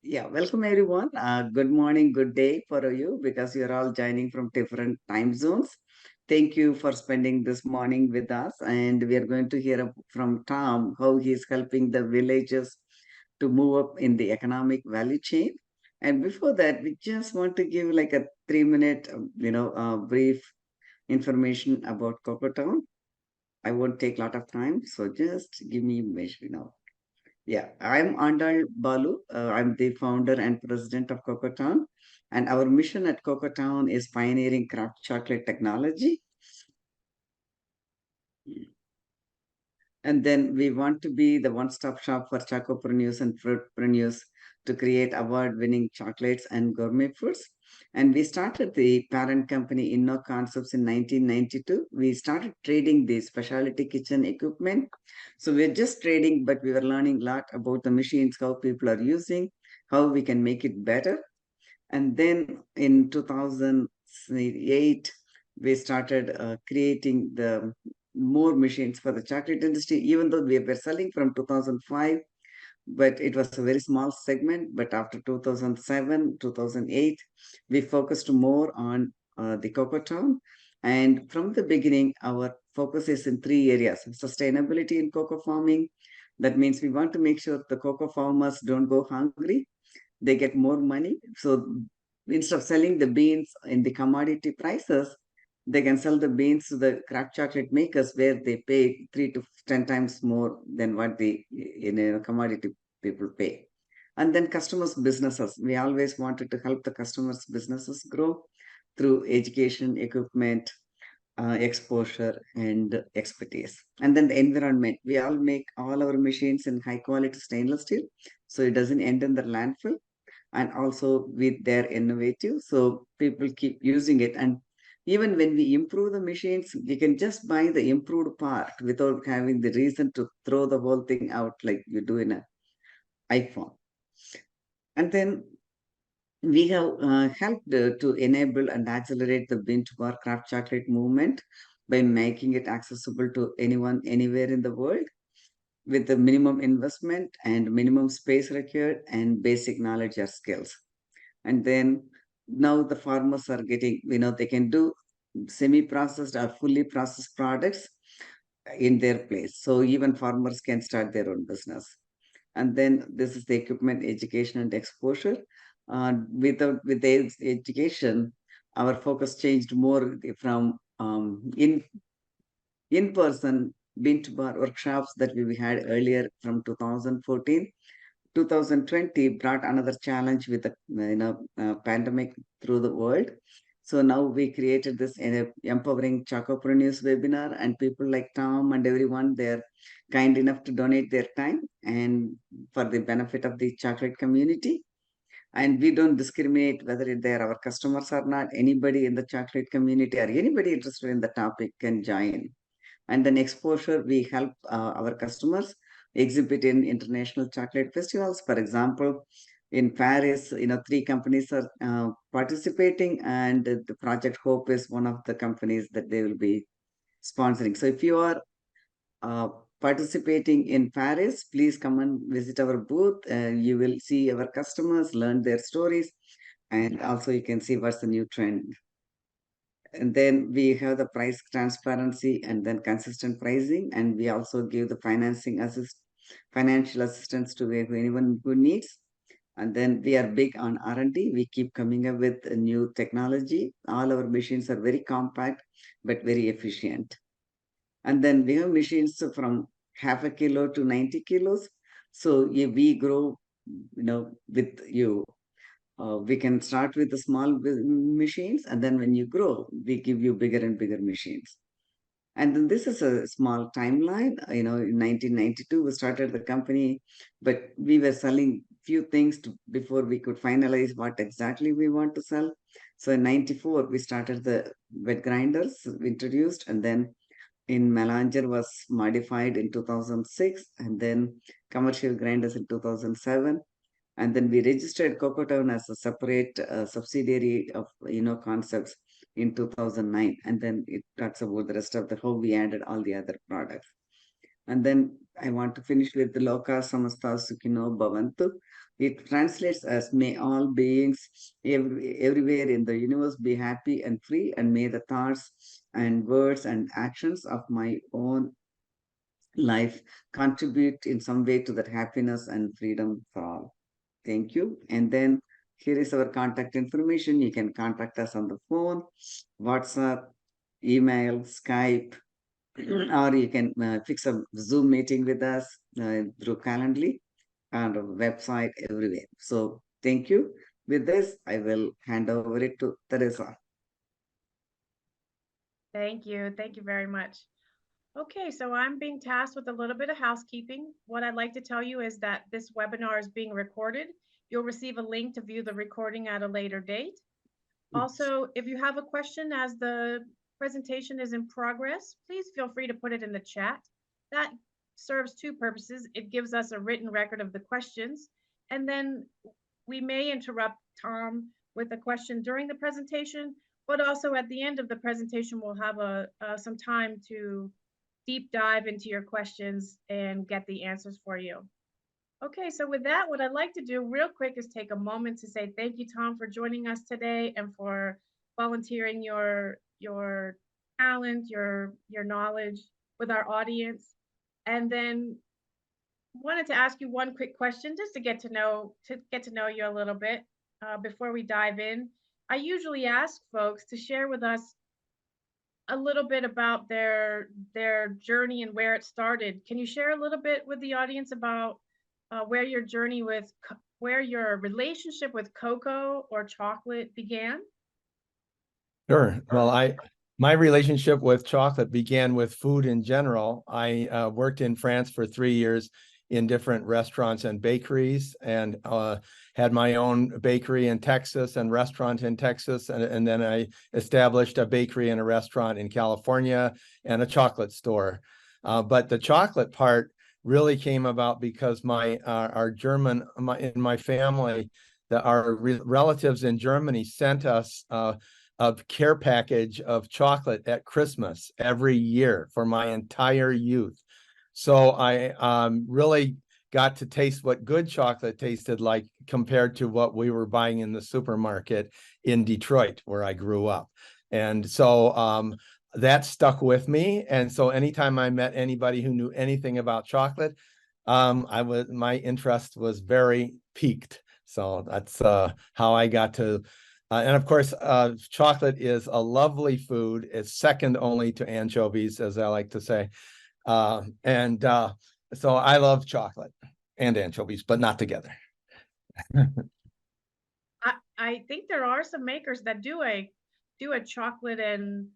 Yeah, welcome everyone. Good morning, good day for you because you're all joining from different time zones. Thank you for spending this morning with us. And we are going to hear from Tom how he's helping the villages to move up in the economic value chain. And before that, we just want to give like a 3 minute, brief information about Coco Town. I won't take a lot of time, so just give me a measure. Yeah, I'm Andal Balu. I'm the founder and president of Cocotown. And our mission at Cocotown is pioneering craft chocolate technology. And then we want to be the one stop shop for chocopreneurs and fruitpreneurs to create award winning chocolates and gourmet foods. And we started the parent company Inno Concepts in 1992. We started trading the specialty kitchen equipment. So we're just trading, but we were learning a lot about the machines, how people are using, how we can make it better. And then in 2008, we started creating the more machines for the chocolate industry, even though we were selling from 2005, but it was a very small segment. But after 2007, 2008, we focused more on the Cocoa Town. And from the beginning, our focus is in three areas: sustainability in cocoa farming. That means we want to make sure the cocoa farmers don't go hungry, they get more money. So instead of selling the beans in the commodity prices, they can sell the beans to the craft chocolate makers where they pay 3 to 10 times more than what the commodity people pay. And then customers' businesses. We always wanted to help the customers' businesses grow through education, equipment, exposure, and expertise. And then the environment. We all make all our machines in high quality stainless steel, so it doesn't end in the landfill, and also with their innovative, so people keep using it. And even when we improve the machines, we can just buy the improved part without having the reason to throw the whole thing out like you do in an iPhone. And then we have helped to enable and accelerate the bean to bar craft chocolate movement by making it accessible to anyone anywhere in the world with the minimum investment and minimum space required and basic knowledge or skills. And then now the farmers are getting, they can do semi-processed or fully processed products in their place. So even farmers can start their own business. And then this is the equipment, education, and exposure. With the education, our focus changed more from in-person bean to bar workshops that we had earlier from 2014. 2020 brought another challenge with the pandemic through the world. So now we created this empowering chocopreneurs webinar, and people like Tom and everyone, they're kind enough to donate their time and for the benefit of the chocolate community. And we don't discriminate whether they're our customers or not. Anybody in the chocolate community or anybody interested in the topic can join. And then exposure, we help our customers exhibit in international chocolate festivals. For example, in Paris, three companies are participating, and the Project Hope is one of the companies that they will be sponsoring. So if you are uh, participating in Paris, please come and visit our booth. You will see our customers, learn their stories, and also you can see what's the new trend. And then we have the price transparency and then consistent pricing. And we also give the financial assistance to anyone who needs. And then we are big on R&D. We keep coming up with a new technology. All our machines are very compact, but very efficient. And then we have machines from half a kilo to 90 kilos. So we grow, with you. We can start with the small machines, and then when you grow, we give you bigger and bigger machines. And then this is a small timeline. In 1992, we started the company, but we were selling few things before we could finalize what exactly we want to sell. So in 94, we started the wet grinders, we introduced, and then in Melanger was modified in 2006, and then commercial grinders in 2007. And then we registered Cocotown as a separate subsidiary of Concepts in 2009. And then it talks about the rest of the how we added all the other products. And then I want to finish with the Loka Samasta Sukhino Bhavantu. It translates as may all beings everywhere in the universe be happy and free, and may the thoughts and words and actions of my own life contribute in some way to that happiness and freedom for all. Thank you. And then here is our contact information. You can contact us on the phone, WhatsApp, email, Skype, or you can fix a Zoom meeting with us through Calendly and our website everywhere. So thank you. With this, I will hand over it to Teresa. Thank you. Thank you very much. Okay, so I'm being tasked with a little bit of housekeeping. What I'd like to tell you is that this webinar is being recorded. You'll receive a link to view the recording at a later date. Also, if you have a question as the presentation is in progress, please feel free to put it in the chat. That serves two purposes. It gives us a written record of the questions, and then we may interrupt Tom with a question during the presentation, but also at the end of the presentation, we'll have some time to deep dive into your questions and get the answers for you. Okay, so with that, what I'd like to do real quick is take a moment to say thank you, Tom, for joining us today and for volunteering your talent, your knowledge with our audience. And then wanted to ask you one quick question just to get to know you a little bit before we dive in. I usually ask folks to share with us a little bit about their journey and where it started. Can you share a little bit with the audience about where your relationship with cocoa or chocolate began? Sure. Well, my relationship with chocolate began with food in general. I worked in France for 3 years in different restaurants and bakeries, and had my own bakery in Texas and restaurant in Texas. And then I established a bakery and a restaurant in California and a chocolate store. But the chocolate part really came about because in my family, our relatives in Germany sent us a care package of chocolate at Christmas every year for my entire youth. So I really got to taste what good chocolate tasted like compared to what we were buying in the supermarket in Detroit, where I grew up. And so that stuck with me. And so anytime I met anybody who knew anything about chocolate, my interest was very piqued. So that's how I got to. And of course, chocolate is a lovely food. It's second only to anchovies, as I like to say. So I love chocolate and anchovies, but not together. I think there are some makers that do a chocolate and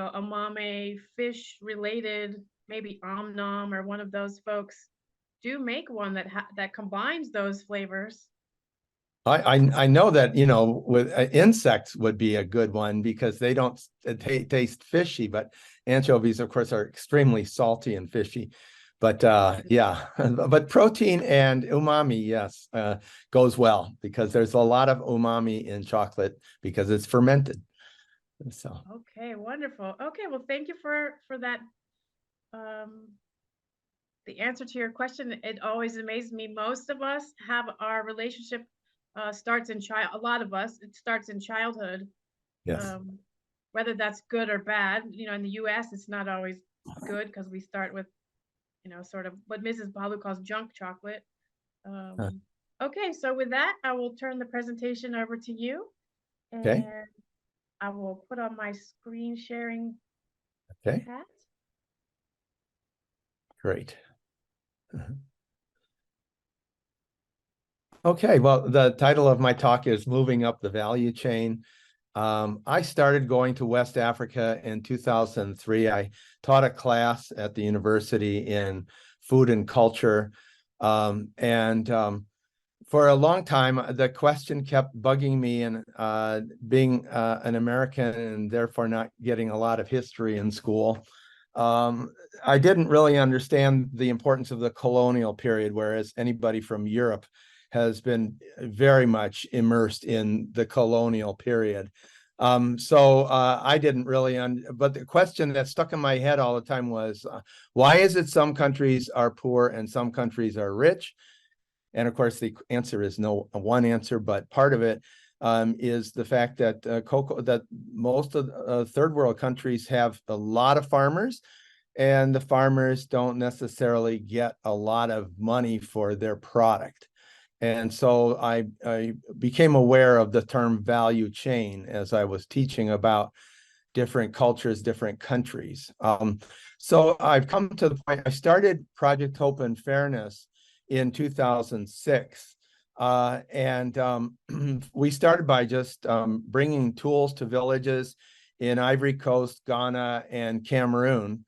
umami fish related, maybe Om Nom or one of those folks do make one that combines those flavors. I know that, with insects would be a good one because they don't taste fishy, but anchovies, of course, are extremely salty and fishy. But yeah, but protein and umami, yes, goes well because there's a lot of umami in chocolate because it's fermented. So okay, wonderful. Okay, well, thank you for that. The answer to your question, it always amazes me. Most of us have our relationship starts in a lot of us, it starts in childhood. Yes. Whether that's good or bad, in the US, it's not always good because we start with, sort of what Mrs. Balu calls junk chocolate. Okay, so with that, I will turn the presentation over to you. And okay. I will put on my screen sharing hat. Great. Okay, well, the title of my talk is Moving Up the Value Chain. I started going to West Africa in 2003. I taught a class at the university in food and culture. For a long time, the question kept bugging me, and being an American and therefore not getting a lot of history in school, I didn't really understand the importance of the colonial period, whereas anybody from Europe has been very much immersed in the colonial period. So I didn't really, but the question that stuck in my head all the time was, why is it some countries are poor and some countries are rich? And of course, the answer is no one answer, but part of it is the fact that cocoa, that most of third world countries have a lot of farmers, and the farmers don't necessarily get a lot of money for their product. And so I became aware of the term value chain as I was teaching about different cultures, different countries. So I've come to the point, I started Project Hope and Fairness in 2006. We started by just bringing tools to villages in Ivory Coast, Ghana, and Cameroon,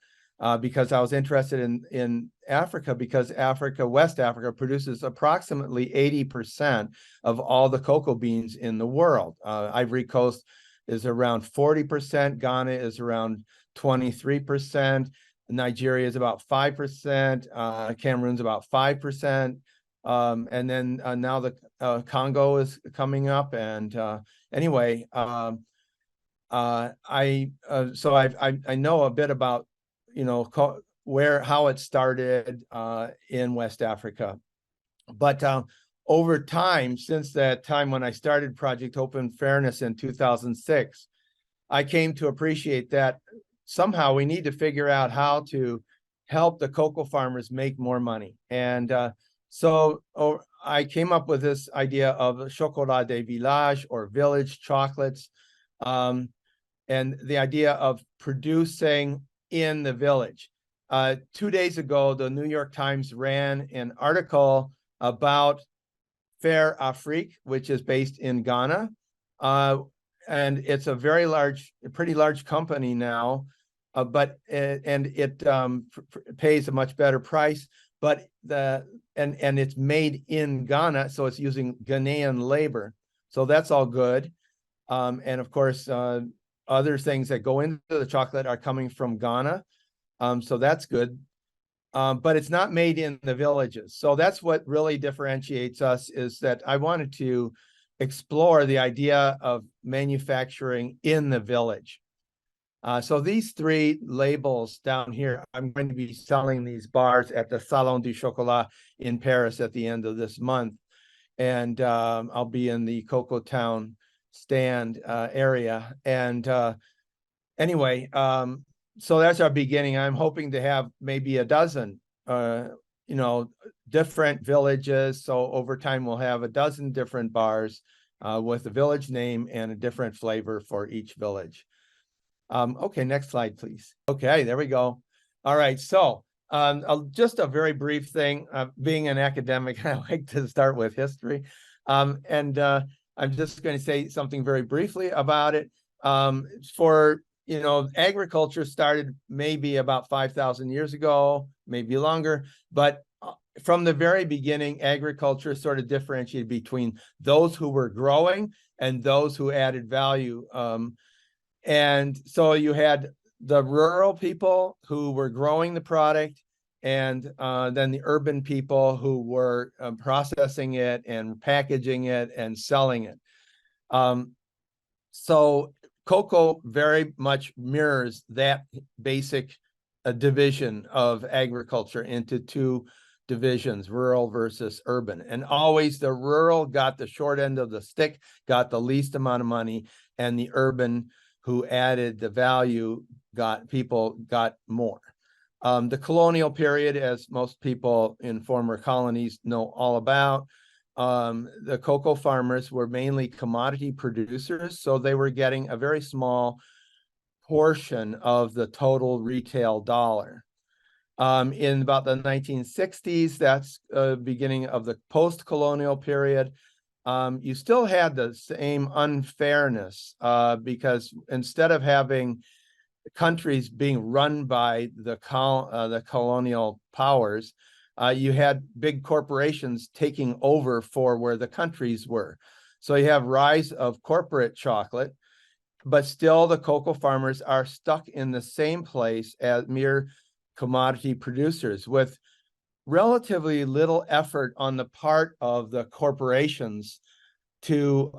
because I was interested in Africa, because West Africa produces approximately 80% of all the cocoa beans in the world. Ivory Coast is around 40%, Ghana is around 23%, Nigeria is about 5%, Cameroon's about 5%, and then now the Congo is coming up. And anyway, so I know a bit about, you know, how it started in West Africa. But over time, since that time when I started Project Hope and Fairness in 2006, I came to appreciate that somehow we need to figure out how to help the cocoa farmers make more money. And so I came up with this idea of chocolat des villages, or village chocolates, and the idea of producing in the village. 2 days ago, the New York Times ran an article about Fair Afrique, which is based in Ghana. And it's a pretty large company now, but it pays a much better price. But and it's made in Ghana, so it's using Ghanaian labor. So that's all good. And of course, other things that go into the chocolate are coming from Ghana. So that's good. But it's not made in the villages. So that's what really differentiates us, is that I wanted to explore the idea of manufacturing in the village. So these three labels down here, I'm going to be selling these bars at the Salon du Chocolat in Paris at the end of this month. And I'll be in the Cocoa Town stand area. And anyway, so that's our beginning. I'm hoping to have maybe a dozen, different villages. So over time, we'll have a dozen different bars with a village name and a different flavor for each village. Okay, next slide, please. Okay, there we go. All right, so just a very brief thing. Being an academic, I like to start with history. And I'm just going to say something very briefly about it. Agriculture started maybe about 5,000 years ago, maybe longer, but from the very beginning, agriculture sort of differentiated between those who were growing and those who added value. And so you had the rural people who were growing the product, and then the urban people who were processing it and packaging it and selling it. So cocoa very much mirrors that basic division of agriculture into two divisions, rural versus urban. And always the rural got the short end of the stick, got the least amount of money, and the urban who added the value got more. The colonial period, as most people in former colonies know all about, the cocoa farmers were mainly commodity producers, so they were getting a very small portion of the total retail dollar. In about the 1960s, that's beginning of the post-colonial period, you still had the same unfairness because instead of having countries being run by the colonial powers, you had big corporations taking over for where the countries were. So you have rise of corporate chocolate, but still the cocoa farmers are stuck in the same place as mere commodity producers, with relatively little effort on the part of the corporations to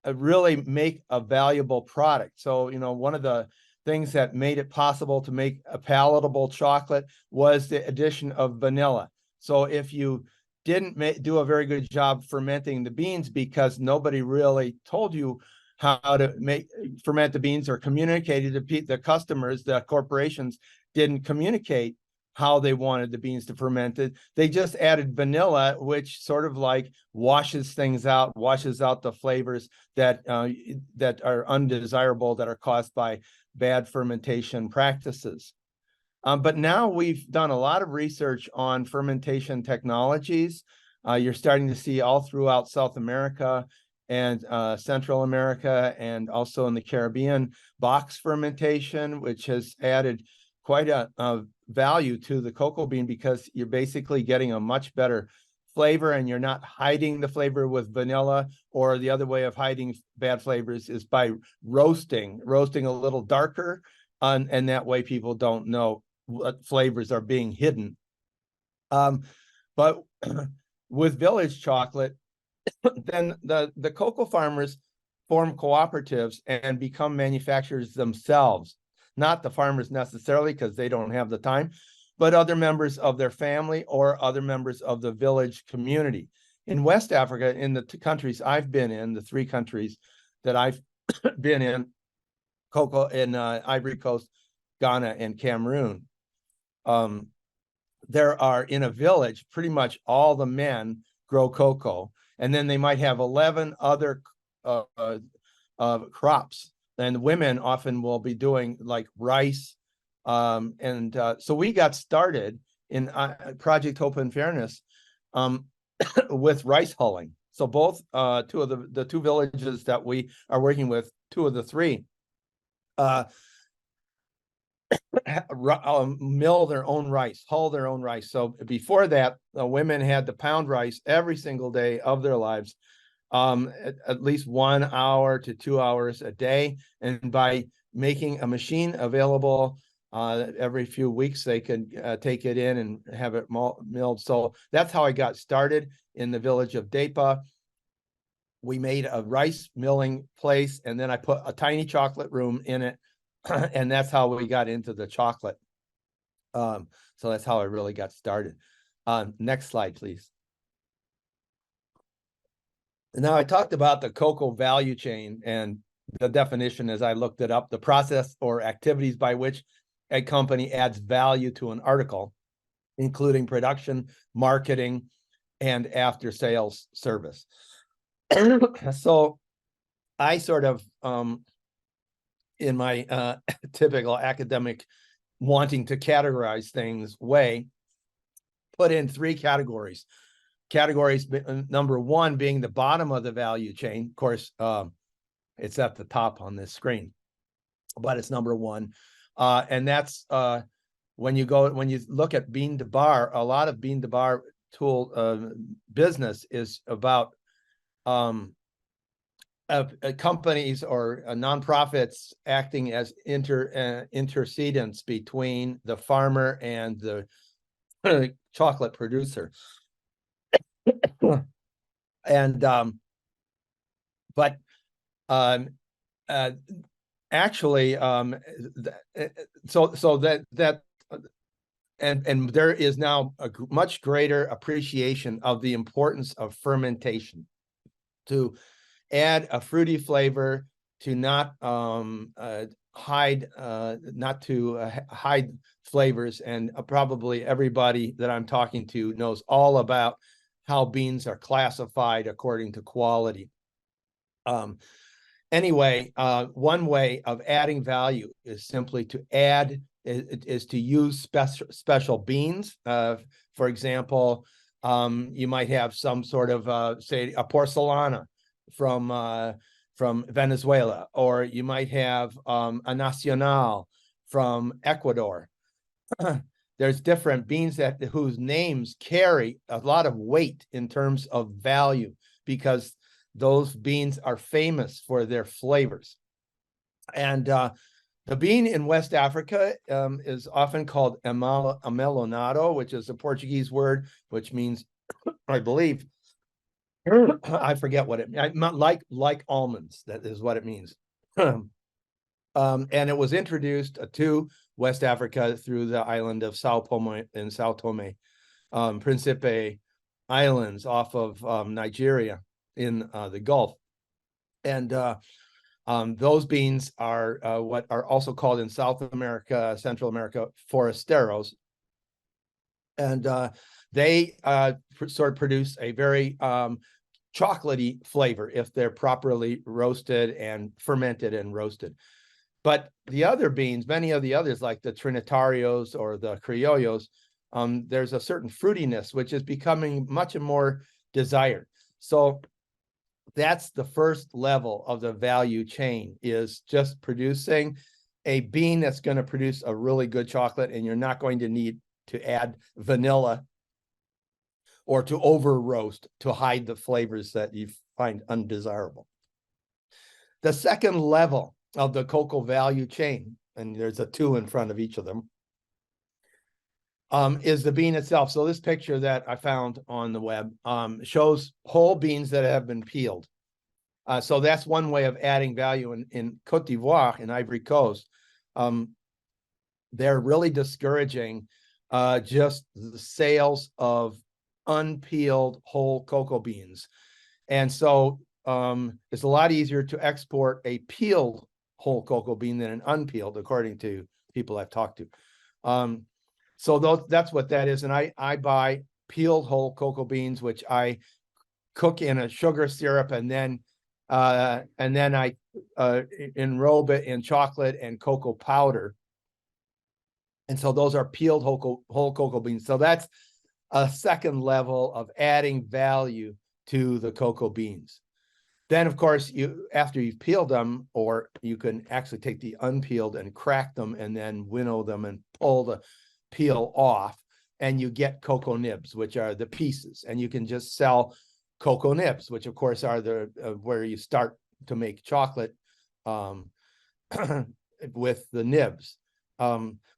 really make a valuable product. So, one of the things that made it possible to make a palatable chocolate was the addition of vanilla. So if you didn't do a very good job fermenting the beans because nobody really told you how to ferment the beans or communicated to the customers. The corporations didn't communicate how they wanted the beans to ferment it. They just added vanilla, which sort of like washes things out, washes out the flavors that are undesirable, that are caused by bad fermentation practices. But now we've done a lot of research on fermentation technologies. You're starting to see all throughout South America and Central America, and also in the Caribbean, box fermentation, which has added quite a value to the cocoa bean, because you're basically getting a much better flavor, and you're not hiding the flavor with vanilla. Or the other way of hiding bad flavors is by roasting a little darker, and that way people don't know what flavors are being hidden. But with Village Chocolate, then the cocoa farmers form cooperatives and become manufacturers themselves. Not the farmers necessarily, because they don't have the time, but other members of their family or other members of the village community. In West Africa, in the countries I've been in, the 3 countries that I've been in, cocoa in Ivory Coast, Ghana, and Cameroon, there are, in a village, pretty much all the men grow cocoa, and then they might have 11 other crops. And women often will be doing like rice. So we got started in Project Hope and Fairness with rice hulling. So both 2 of the 2 villages that we are working with, 2 of the 3, mill their own rice, hull their own rice. So before that, women had to pound rice every single day of their lives, at least 1 hour to 2 hours a day. And by making a machine available every few weeks, they could take it in and have it milled. So that's how I got started in the village of Depa. We made a rice milling place, and then I put a tiny chocolate room in it. And that's how we got into the chocolate. So that's how I really got started. Next slide, please. Now, I talked about the cocoa value chain, and the definition, as I looked it up, the process or activities by which a company adds value to an article, including production, marketing, and after-sales service. So I sort of, in my typical academic wanting to categorize things way, put in 3 categories. Categories number 1 being the bottom of the value chain. Of course, it's at the top on this screen, but it's number 1. And that's when you look at bean to bar, a lot of bean to bar tool business is about companies or nonprofits acting as intercedents between the farmer and the chocolate producer. And actually, so that and there is now a much greater appreciation of the importance of fermentation to add a fruity flavor, to not hide flavors. And probably everybody that I'm talking to knows all about how beans are classified according to quality. Anyway, one way of adding value is simply to use special beans. For example, you might have some sort of, say, a porcelana from Venezuela, or you might have a Nacional from Ecuador. There's different beans whose names carry a lot of weight in terms of value, because those beans are famous for their flavors. And the bean in West Africa is often called amelonado, which is a Portuguese word, which means, I believe, I forget what it means. Like almonds, that is what it means. And it was introduced to West Africa through the island of Sao Tome and Sao Tome, Principe, islands off of Nigeria in the Gulf. And those beans are what are also called in South America, Central America, forasteros. And they sort of produce a very chocolatey flavor if they're properly roasted and fermented and roasted. But the other beans, many of the others, like the Trinitarios or the Criollos, there's a certain fruitiness, which is becoming much more desired. So that's the first level of the value chain, is just producing a bean that's going to produce a really good chocolate, and you're not going to need to add vanilla or to over roast to hide the flavors that you find undesirable. The second level of the cocoa value chain, and there's a 2 in front of each of them, is the bean itself. So this picture that I found on the web shows whole beans that have been peeled. So that's one way of adding value. In Côte d'Ivoire, in Ivory Coast, they're really discouraging just the sales of unpeeled whole cocoa beans. And so it's a lot easier to export a peeled whole cocoa bean than an unpeeled, according to people I've talked to. So that's what that is. And I buy peeled whole cocoa beans, which I cook in a sugar syrup, and then I enrobe it in chocolate and cocoa powder. And so those are peeled whole cocoa beans. So that's a second level of adding value to the cocoa beans. Then, of course, after you've peeled them, or you can actually take the unpeeled and crack them and then winnow them and pull the peel off, and you get cocoa nibs, which are the pieces. And you can just sell cocoa nibs, which of course are the where you start to make chocolate with the nibs.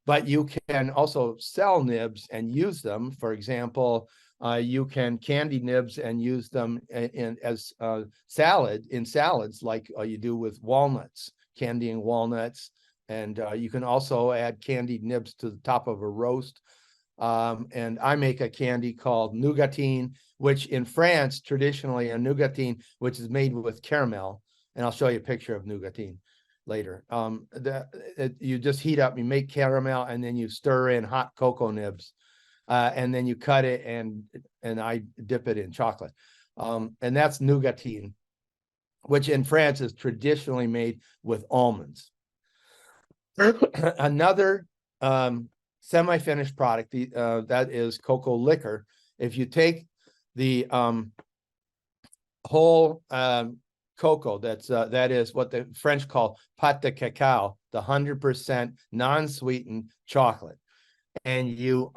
But you can also sell nibs and use them. For example, you can candy nibs and use them as salads, like you do with walnuts, candying walnuts. And you can also add candied nibs to the top of a roast. And I make a candy called nougatine, which in France, traditionally a nougatine, which is made with caramel. And I'll show you a picture of nougatine later. You just heat up, you make caramel, and then you stir in hot cocoa nibs. And then you cut it, and I dip it in chocolate. And that's nougatine, which in France is traditionally made with almonds. Another semi-finished product that is cocoa liquor. If you take the whole cocoa, that is what the French call pâte de cacao, the 100% non-sweetened chocolate, and you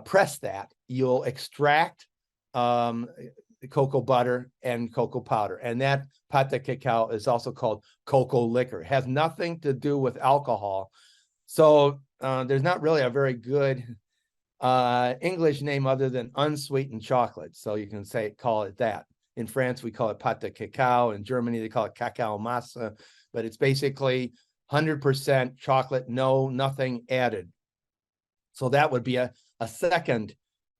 press that, you'll extract cocoa butter and cocoa powder, and that pâte de cacao is also called cocoa liquor. It has nothing to do with alcohol. So there's not really a very good English name other than unsweetened chocolate. So you can call it that. In France, we call it pâte de cacao. In Germany, they call it cacao masa. But it's basically 100% chocolate, nothing added. So that would be a second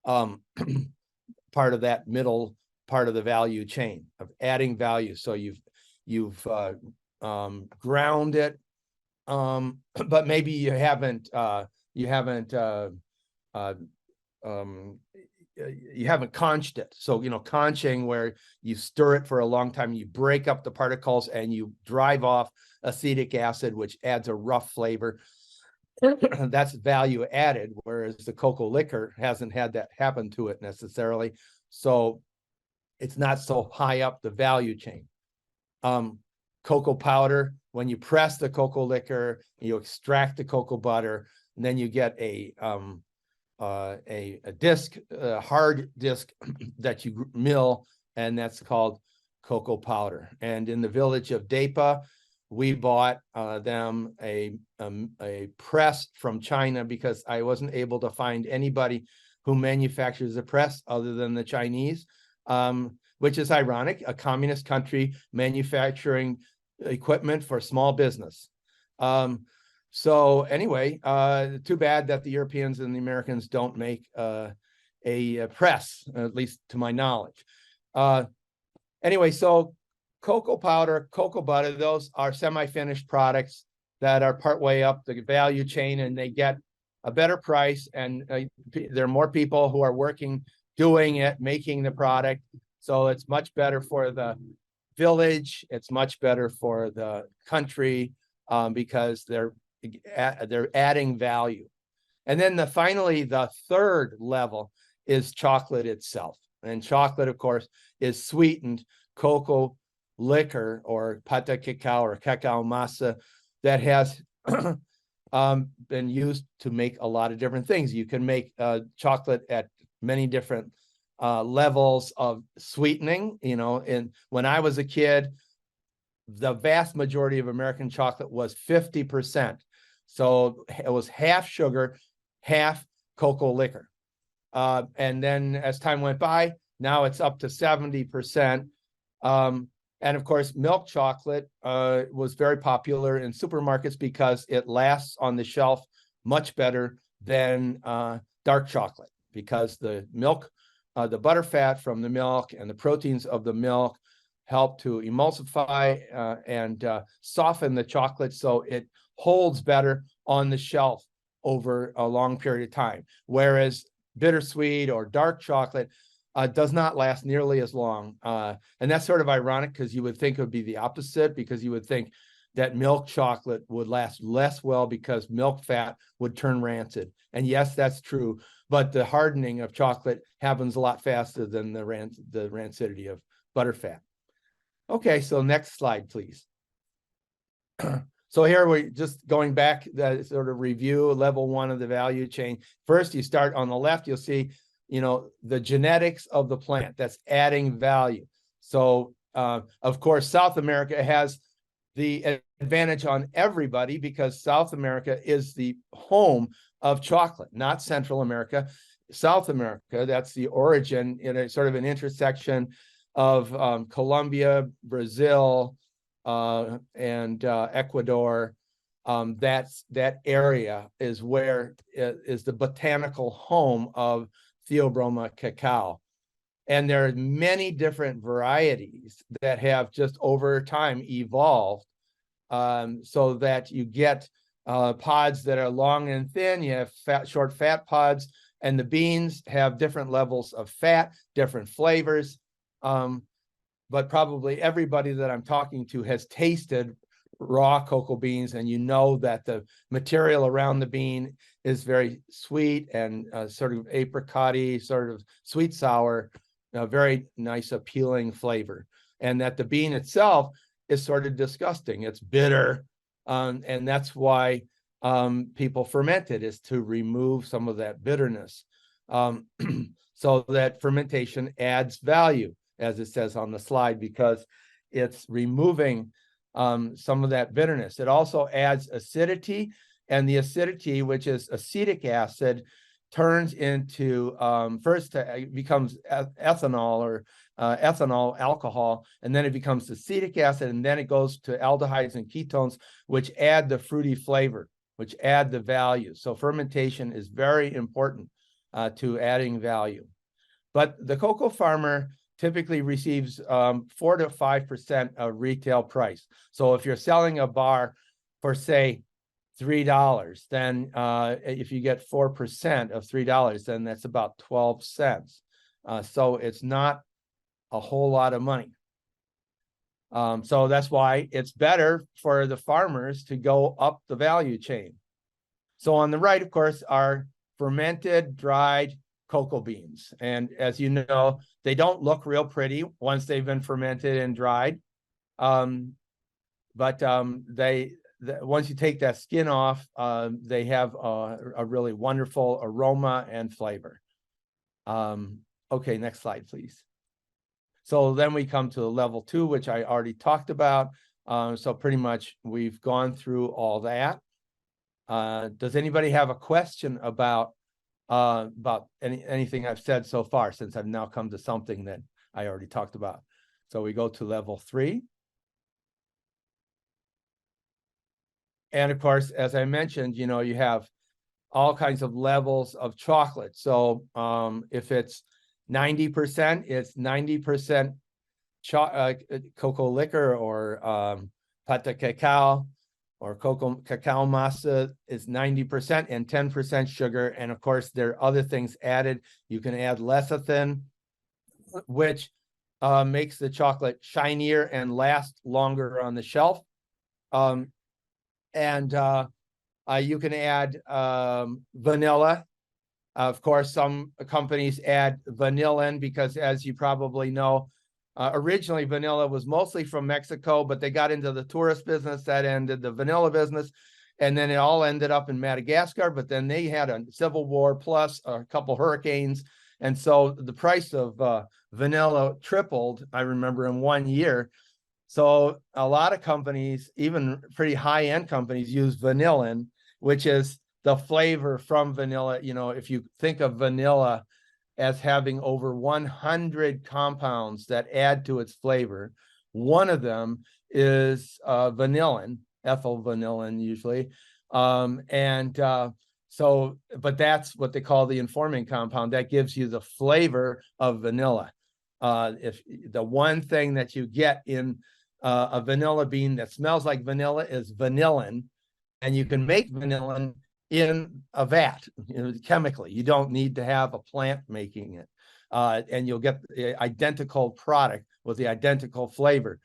part of that middle part of the value chain of adding value. So you've ground it, but maybe you haven't conched it. So, conching, where you stir it for a long time, you break up the particles and you drive off acetic acid, which adds a rough flavor. That's value added, whereas the cocoa liquor hasn't had that happen to it necessarily. So it's not so high up the value chain. Cocoa powder, when you press the cocoa liquor, you extract the cocoa butter, and then you get a disc, a hard disc that you mill, and that's called cocoa powder. And in the village of Dapa, we bought them a press from China, because I wasn't able to find anybody who manufactures a press other than the Chinese, which is ironic, a communist country manufacturing equipment for small business. So anyway, too bad that the Europeans and the Americans don't make a press, at least to my knowledge. Anyway, so cocoa powder, cocoa butter, those are semi-finished products that are partway up the value chain, and they get a better price, and there are more people who are working, doing it, making the product. So it's much better for the village. It's much better for the country, because they're adding value. And then finally, the third level is chocolate itself. And chocolate, of course, is sweetened cocoa liquor or pata cacao or cacao masa that has been used to make a lot of different things. You can make chocolate at many different levels of sweetening. You know, and when I was a kid, the vast majority of American chocolate was 50%. So it was half sugar, half cocoa liquor. And then as time went by, now it's up to 70%. And of course, milk chocolate was very popular in supermarkets because it lasts on the shelf much better than dark chocolate, because the milk, the butter fat from the milk and the proteins of the milk help to emulsify and soften the chocolate so it holds better on the shelf over a long period of time. Whereas bittersweet or dark chocolate does not last nearly as long. And that's sort of ironic, because you would think it would be the opposite, because you would think that milk chocolate would last less well because milk fat would turn rancid. And yes, that's true, but the hardening of chocolate happens a lot faster than the rancidity of butterfat. Okay, so next slide, please. So here we're just going back, that sort of review level one of the value chain. First, you start on the left, you'll see, you know, the genetics of the plant that's adding value. So, of course, South America has the advantage on everybody, because South America is the home of chocolate, not Central America. South America, that's the origin, in a sort of an intersection of Colombia, Brazil, and Ecuador. That area is where is the botanical home of Theobroma cacao. And there are many different varieties that have just over time evolved, so that you get pods that are long and thin. You have short fat pods, and the beans have different levels of fat, different flavors. But probably everybody that I'm talking to has tasted raw cocoa beans, and you know that the material around the bean is very sweet and sort of apricot-y, sort of sweet sour, very nice appealing flavor. And that the bean itself is sort of disgusting. It's bitter, and that's why people ferment it, is to remove some of that bitterness. So that fermentation adds value, as it says on the slide, because it's removing some of that bitterness. It also adds acidity, and the acidity, which is acetic acid, turns into first it becomes ethanol or ethanol alcohol, and then it becomes acetic acid, and then it goes to aldehydes and ketones, which add the fruity flavor, which add the value. So fermentation is very important to adding value. But the cocoa farmer typically receives 4 to 5% of retail price. So if you're selling a bar for, say, $3, then if you get 4% of $3, then that's about 12 cents. So it's not a whole lot of money. So that's why it's better for the farmers to go up the value chain. So on the right, of course, are fermented, dried cocoa beans. And as you know, they don't look real pretty once they've been fermented and dried. But once you take that skin off, they have a really wonderful aroma and flavor. Okay, next slide, please. So then we come to level 2, which I already talked about. So pretty much we've gone through all that. Does anybody have a question about anything I've said so far, since I've now come to something that I already talked about? So we go to level 3. And of course, as I mentioned, you know, you have all kinds of levels of chocolate. So if it's 90%, it's 90% cocoa liquor, or pata cacao, or cocoa cacao masa is 90% and 10% sugar. And of course, there are other things added. You can add lecithin, which makes the chocolate shinier and last longer on the shelf. You can add vanilla. Of course, some companies add vanillin because, as you probably know, originally vanilla was mostly from Mexico, but they got into the tourist business that ended the vanilla business. And then it all ended up in Madagascar, but then they had a civil war plus a couple hurricanes. And so the price of vanilla tripled, I remember, in 1 year. So a lot of companies, even pretty high-end companies, use vanillin, which is the flavor from vanilla. You know, if you think of vanilla as having over 100 compounds that add to its flavor, one of them is vanillin, ethyl vanillin usually. But that's what they call the informing compound that gives you the flavor of vanilla. If the one thing that you get in a vanilla bean that smells like vanilla is vanillin, and you can make vanillin in a vat, chemically. You don't need to have a plant making it, and you'll get the identical product with the identical flavor.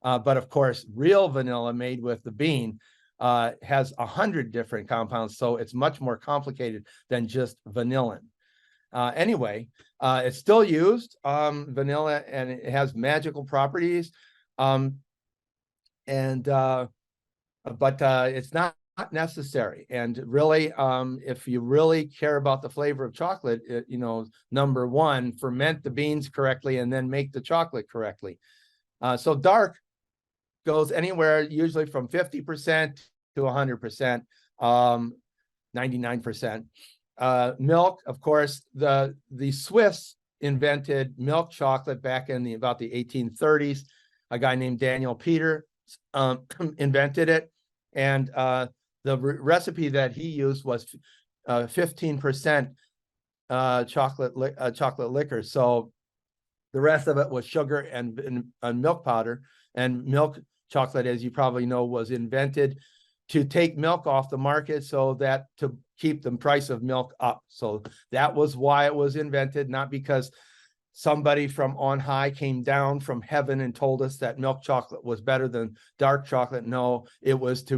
But of course, real vanilla made with the bean has 100 different compounds, so it's much more complicated than just vanillin. Anyway, it's still used, vanilla, and it has magical properties. But it's not necessary. And really, if you really care about the flavor of chocolate, number one, ferment the beans correctly and then make the chocolate correctly. So dark goes anywhere usually from 50% to 100%, 99%. Milk, of course, the Swiss invented milk chocolate back in about the 1830s. A guy named Daniel Peter invented it, and the recipe that he used was 15% chocolate liquor. So the rest of it was sugar and milk powder. And milk chocolate, as you probably know, was invented to take milk off the market so that to keep the price of milk up. So that was why it was invented, not because somebody from on high came down from heaven and told us that milk chocolate was better than dark chocolate. No, it was to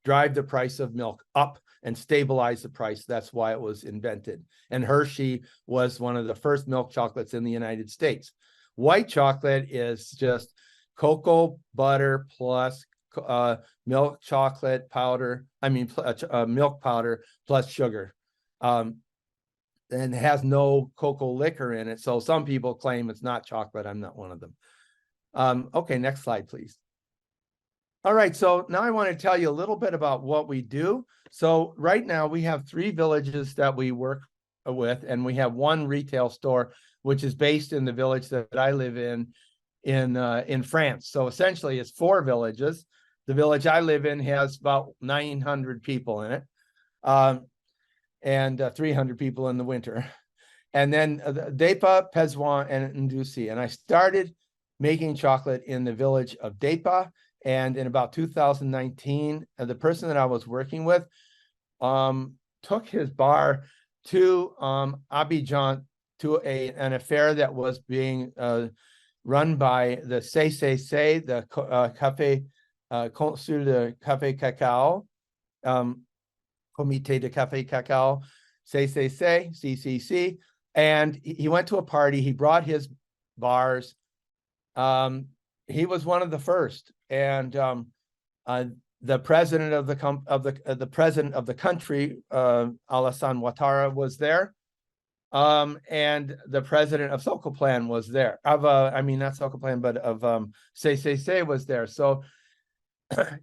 drive the price of milk up and stabilize the price. That's why it was invented. And Hershey was one of the first milk chocolates in the United States. White chocolate is just cocoa butter plus milk chocolate powder. Milk powder plus sugar. And has no cocoa liquor in it. So some people claim it's not chocolate. I'm not one of them. Okay, next slide, please. All right, so now I want to tell you a little bit about what we do. So right now we have 3 villages that we work with, and we have 1 retail store, which is based in the village that I live in France. So essentially it's 4 villages. The village I live in has about 900 people in it. And 300 people in the winter. And then Depa, Pezwan, and Ndusi. And I started making chocolate in the village of Depa. And in about 2019, the person that I was working with took his bar to Abidjan to an affair that was being run by the CCC, the Café Consul de Café Cacao, Comité de Café Cacao, CCC, and he went to a party. He brought his bars. He was one of the first, and the president of the president of the country, Alassane Ouattara, was there, and the president of Socoplan was there. Not Socoplan, but of CCC was there. So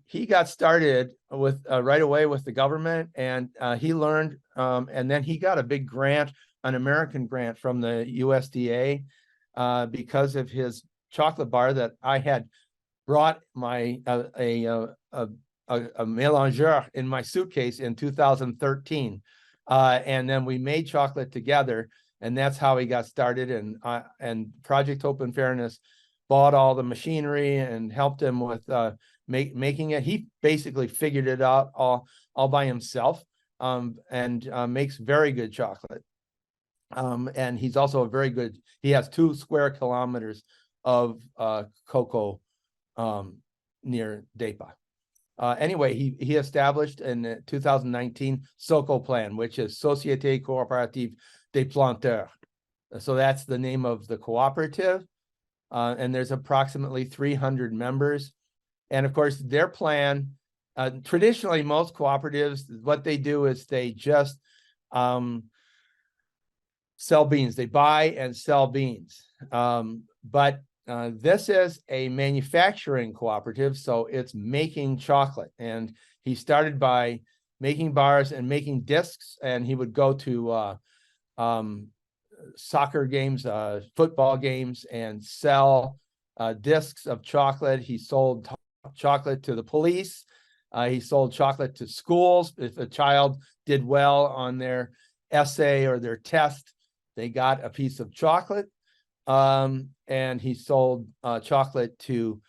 he got started with right away with the government, and he learned, and then he got a big grant, an American grant from the USDA, because of his chocolate bar that I had brought a mélangeur in my suitcase in 2013. And then we made chocolate together, and that's how he got started. And Project Hope and Fairness bought all the machinery and helped him with making it. He basically figured it out all by himself, and makes very good chocolate. And he's also he has 2 square kilometers of cocoa near Deipa. Anyway, he established in 2019 SOCO plan, which is Société Coopérative des Planteurs. So that's the name of the cooperative. And there's approximately 300 members. And of course, their plan, traditionally, most cooperatives, what they do is they just sell beans. They buy and sell beans. But this is a manufacturing cooperative, so it's making chocolate. And he started by making bars and making discs, and he would go to soccer games, football games, and sell discs of chocolate. He sold chocolate to the police. He sold chocolate to schools. If a child did well on their essay or their test, they got a piece of chocolate. And he sold chocolate to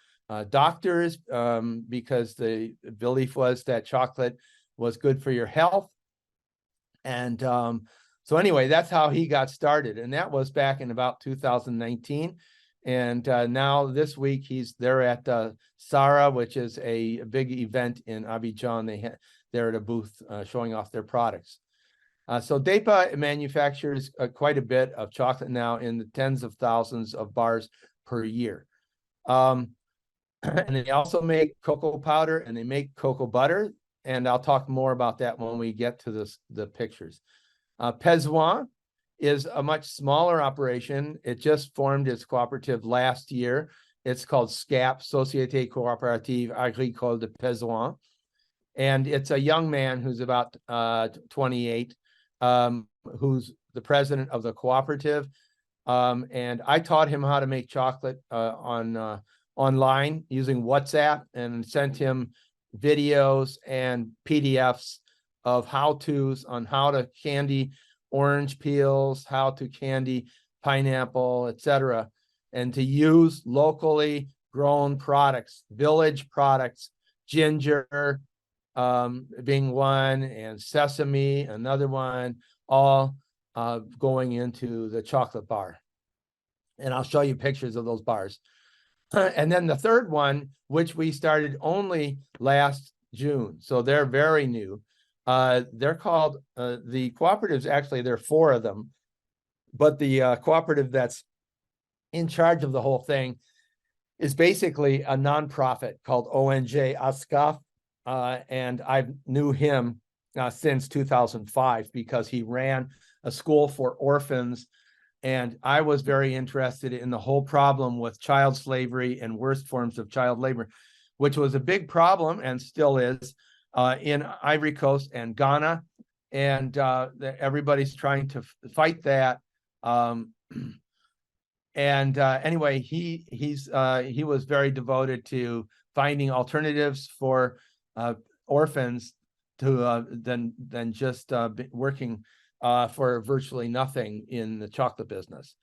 doctors because the belief was that chocolate was good for your health. And so anyway, that's how he got started. And that was back in about 2019. And now this week they're at Sara, which is a big event in Abidjan. They're at a booth showing off their products. So Deipa manufactures quite a bit of chocolate now, in the tens of thousands of bars per year. And they also make cocoa powder, and they make cocoa butter. And I'll talk more about that when we get to the pictures. Pezoin is a much smaller operation. It just formed its cooperative last year. It's called SCAP, Société Coopérative Agricole de Pezoin. And it's a young man who's about 28, who's the president of the cooperative. And I taught him how to make chocolate online using WhatsApp, and sent him videos and PDFs of how-tos on how to candy orange peels, how to candy pineapple, etc., and to use locally grown products, village products, ginger being one, and sesame, another one, all going into the chocolate bar. And I'll show you pictures of those bars. And then the third one, which we started only last June, so they're very new. They're called, the cooperatives, actually, there are 4 of them, but the cooperative that's in charge of the whole thing is basically a nonprofit called ONG ASCAF. And I knew him since 2005 because he ran a school for orphans. And I was very interested in the whole problem with child slavery and worst forms of child labor, which was a big problem and still is in Ivory Coast and Ghana. And everybody's trying to fight that. Anyway, he was very devoted to finding alternatives for orphans to than just working for virtually nothing in the chocolate business.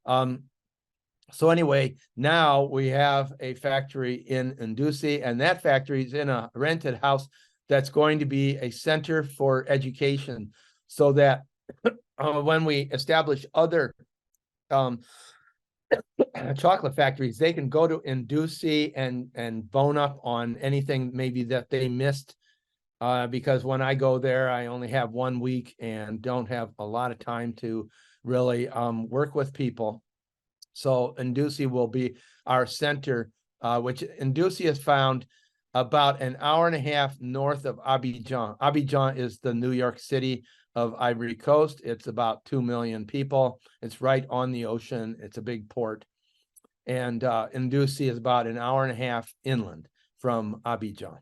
So anyway, now we have a factory in Ndusi, and that factory is in a rented house that's going to be a center for education, so that when we establish other chocolate factories, they can go to Ndusi and bone up on anything maybe that they missed. Because when I go there, I only have 1 week and don't have a lot of time to really work with people. So Ndusi will be our center, which Ndusi is found about an hour and a half north of Abidjan. Abidjan is the New York City of Ivory Coast. It's about 2 million people. It's right on the ocean. It's a big port. And Ndusi is about an hour and a half inland from Abidjan.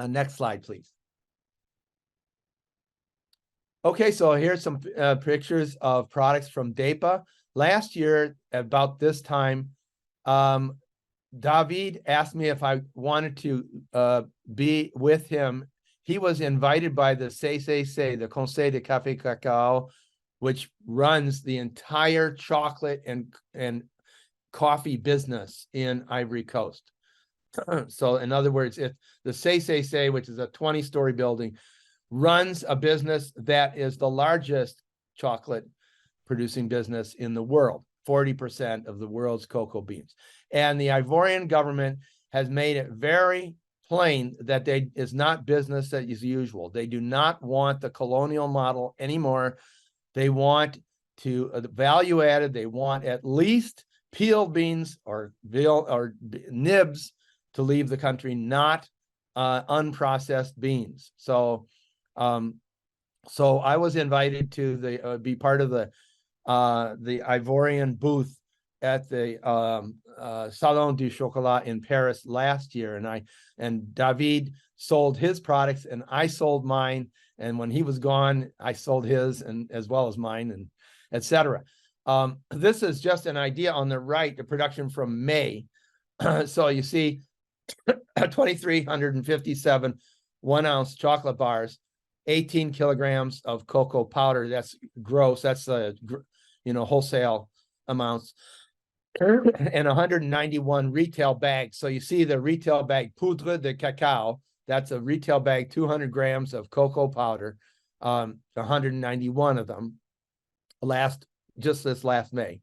Next slide, please. Okay, so here's some pictures of products from Deipa. Last year, about this time, David asked me if I wanted to be with him he was invited by the CCC, the Conseil de Café Cacao, which runs the entire chocolate and coffee business in Ivory Coast. So in other words, if the CCC, which is a 20-story building, runs a business that is the largest chocolate producing business in the world, 40% of the world's cocoa beans. And the Ivorian government has made it very plain that is not business as usual. They do not want the colonial model anymore. They want to value added. They want at least peeled beans or nibs to leave the country, not unprocessed beans. So I was invited to be part of the Ivorian booth at the Salon du Chocolat in Paris last year, and David sold his products and I sold mine, and when he was gone, I sold his and as well as mine, and etc. This is just an idea on the right, the production from May. So you see 2,357 1-ounce chocolate bars, 18 kilograms of cocoa powder. That's gross. That's wholesale amounts, and 191 retail bags. So you see the retail bag poudre de cacao. That's a retail bag, 200 grams of cocoa powder, 191 of them just this last May,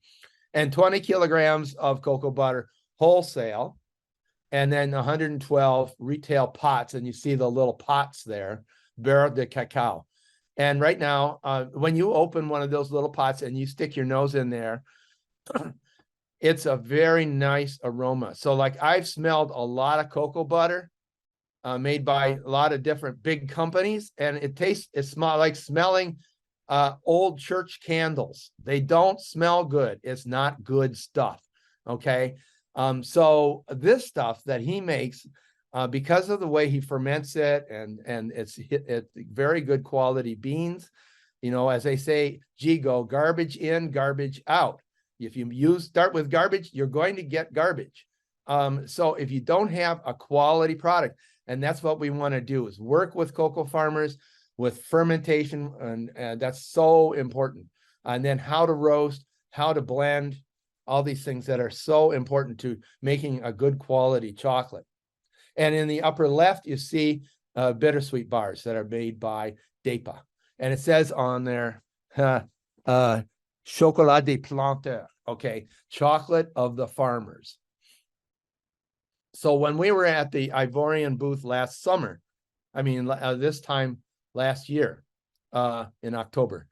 and 20 kilograms of cocoa butter wholesale, and then 112 retail pots. And you see the little pots there, beurre de cacao. And right now, when you open one of those little pots and you stick your nose in there, it's a very nice aroma. So like I've smelled a lot of cocoa butter made by a lot of different big companies, and it smells like smelling old church candles. They don't smell good. It's not good stuff. Okay. So this stuff that he makes, because of the way he ferments it, and it's very good quality beans, as they say, go garbage in, garbage out. If you start with garbage, you're going to get garbage. So if you don't have a quality product, and that's what we want to do, is work with cocoa farmers with fermentation, and that's so important. And then how to roast, how to blend, all these things that are so important to making a good quality chocolate. And in the upper left, you see bittersweet bars that are made by DEPA. And it says on there, chocolat des planteurs, okay, chocolate of the farmers. So when we were at the Ivorian booth last summer, this time last year, in October,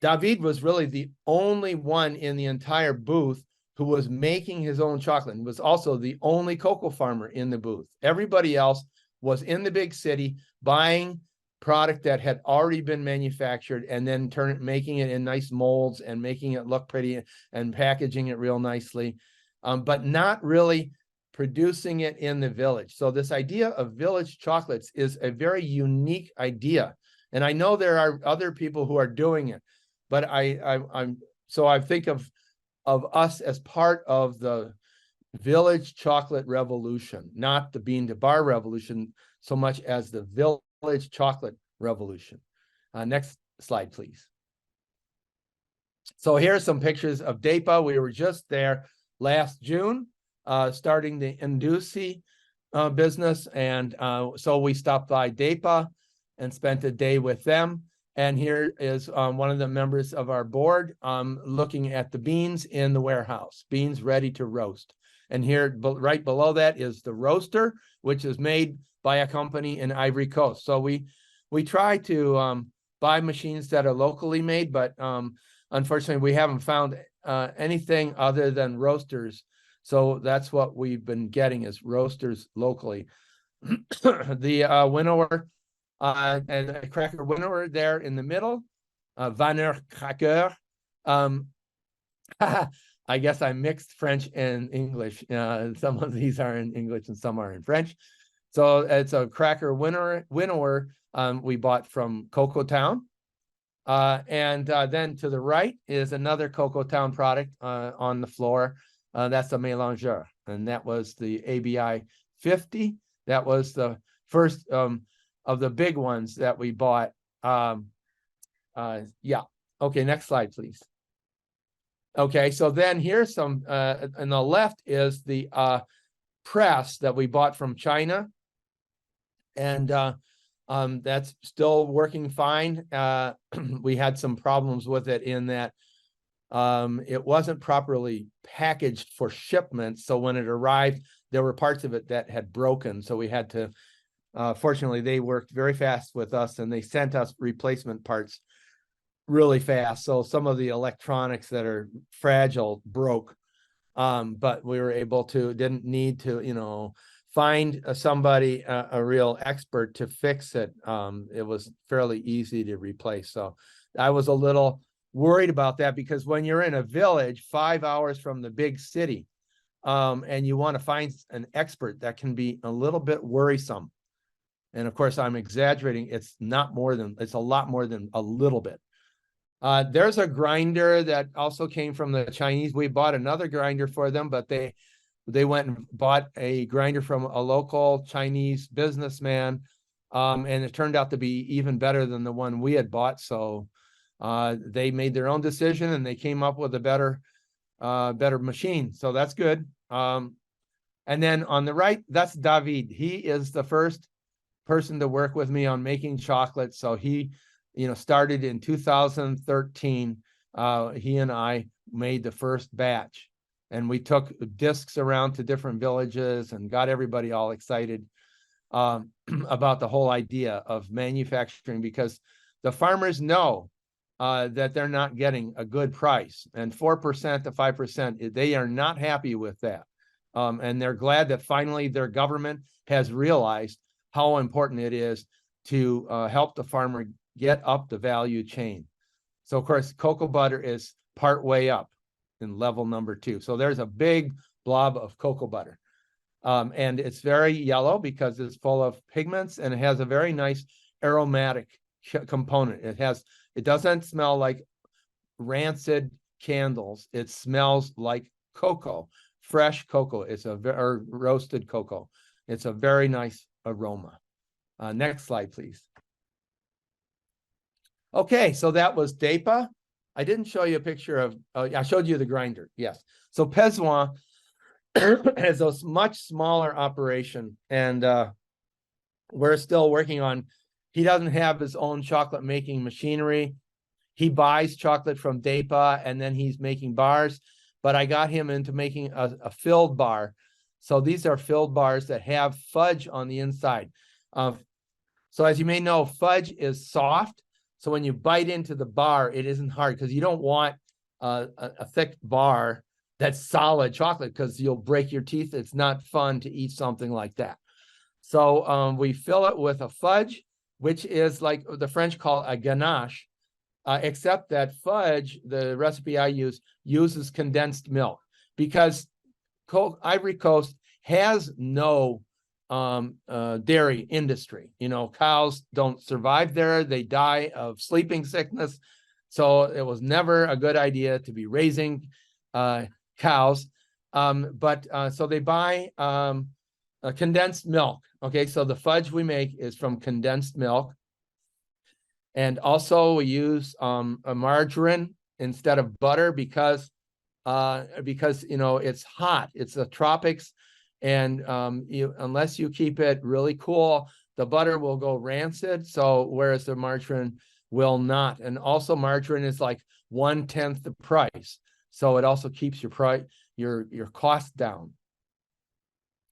David was really the only one in the entire booth who was making his own chocolate, and was also the only cocoa farmer in the booth. Everybody else was in the big city buying product that had already been manufactured, and then making it in nice molds and making it look pretty and packaging it real nicely, but not really producing it in the village. So this idea of village chocolates is a very unique idea. And I know there are other people who are doing it, but I think of us as part of the village chocolate revolution, not the bean to bar revolution so much as the village chocolate revolution. Next slide, please. So here's some pictures of DEPA. We were just there last June, starting the Indusi business. And so we stopped by DEPA and spent a day with them. And here is one of the members of our board looking at the beans in the warehouse, beans ready to roast. And here, right below that, is the roaster, which is made by a company in Ivory Coast. So we try to buy machines that are locally made, but unfortunately, we haven't found anything other than roasters. So that's what we've been getting, is roasters locally. The winnower and a cracker winnower there in the middle, Vanneur Cracker. I guess I mixed French and English. Some of these are in English and some are in French. So it's a cracker winnower we bought from Cocoa Town. And then to the right is another Cocoa Town product on the floor. That's a mélangeur, and that was the ABI 50. That was the first of the big ones that we bought. Yeah. Okay, next slide, please. Okay, so then here's some, on the left is the press that we bought from China. And that's still working fine. We had some problems with it in that it wasn't properly packaged for shipment. So when it arrived, there were parts of it that had broken. So we had to, fortunately, they worked very fast with us and they sent us replacement parts really fast. So some of the electronics that are fragile broke, but we were able to, didn't need to, you know, find somebody, a real expert to fix it. It was fairly easy to replace. So I was a little worried about that because when you're in a village 5 hours from the big city, and you want to find an expert, that can be a little bit worrisome. And of course, I'm exaggerating. It's not more than, it's a lot more than a little bit. There's a grinder that also came from the Chinese. We bought another grinder for them, but they went and bought a grinder from a local Chinese businessman. And it turned out to be even better than the one we had bought. So they made their own decision and they came up with a better machine. So that's good. And then on the right, that's David. He is the first person to work with me on making chocolate. So he, you know, started in 2013. He and I made the first batch and we took discs around to different villages and got everybody all excited about the whole idea of manufacturing, because the farmers know that they're not getting a good price, and 4% to 5%, they are not happy with that. And they're glad that finally their government has realized how important it is to help the farmer get up the value chain. So of course, cocoa butter is part way up in level number 2. So there's a big blob of cocoa butter. And it's very yellow because it's full of pigments and it has a very nice aromatic component. It doesn't smell like rancid candles. It smells like cocoa, fresh cocoa. It's or roasted cocoa. It's a very nice aroma. Next slide, please. Okay, so that was DEPA. I didn't show you a picture of, I showed you the grinder, yes. So Pezoin has a much smaller operation, and we're still working on, he doesn't have his own chocolate making machinery. He buys chocolate from DEPA and then he's making bars, but I got him into making a filled bar. So these are filled bars that have fudge on the inside. So as you may know, fudge is soft. So when you bite into the bar, it isn't hard because you don't want a thick bar that's solid chocolate because you'll break your teeth. It's not fun to eat something like that. So we fill it with a fudge, which is like the French call a ganache, except that fudge, the recipe I use, uses condensed milk because Ivory Coast has no dairy industry. You know, cows don't survive there. They die of sleeping sickness. So it was never a good idea to be raising cows. So they buy condensed milk. Okay, so the fudge we make is from condensed milk. And also we use a margarine instead of butter because you know, it's hot. It's the tropics. And unless you keep it really cool, the butter will go rancid. So whereas the margarine will not. And also margarine is like 1/10 the price. So it also keeps your price, your cost down.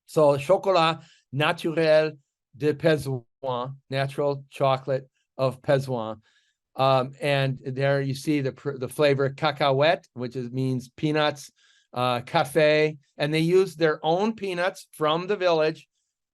So Chocolat Naturel de Pezoin, natural chocolate of Pezoin. And there you see the flavor cacahuète, which means peanuts, cafe, and they use their own peanuts from the village.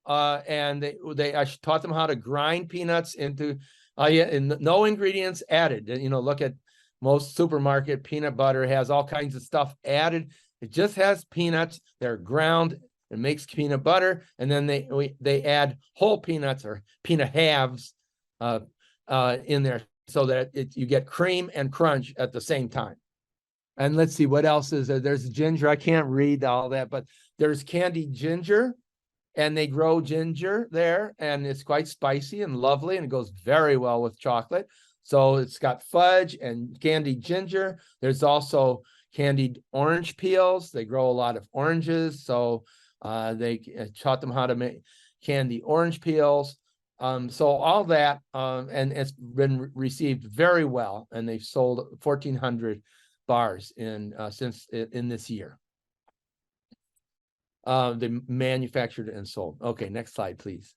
And I taught them how to grind peanuts into, and no ingredients added. You know, look at most supermarket peanut butter has all kinds of stuff added. It just has peanuts. They're ground. It makes peanut butter, and then they add whole peanuts or peanut halves in there so that you get cream and crunch at the same time. And let's see what else is there. There's ginger. I can't read all that, but there's candied ginger, and they grow ginger there, and it's quite spicy and lovely, and it goes very well with chocolate. So it's got fudge and candied ginger. There's also candied orange peels. They grow a lot of oranges, so they taught them how to make candy orange peels. So all that, and it's been received very well, and they've sold 1,400 bars in since in this year. They manufactured and sold. Okay, next slide, please.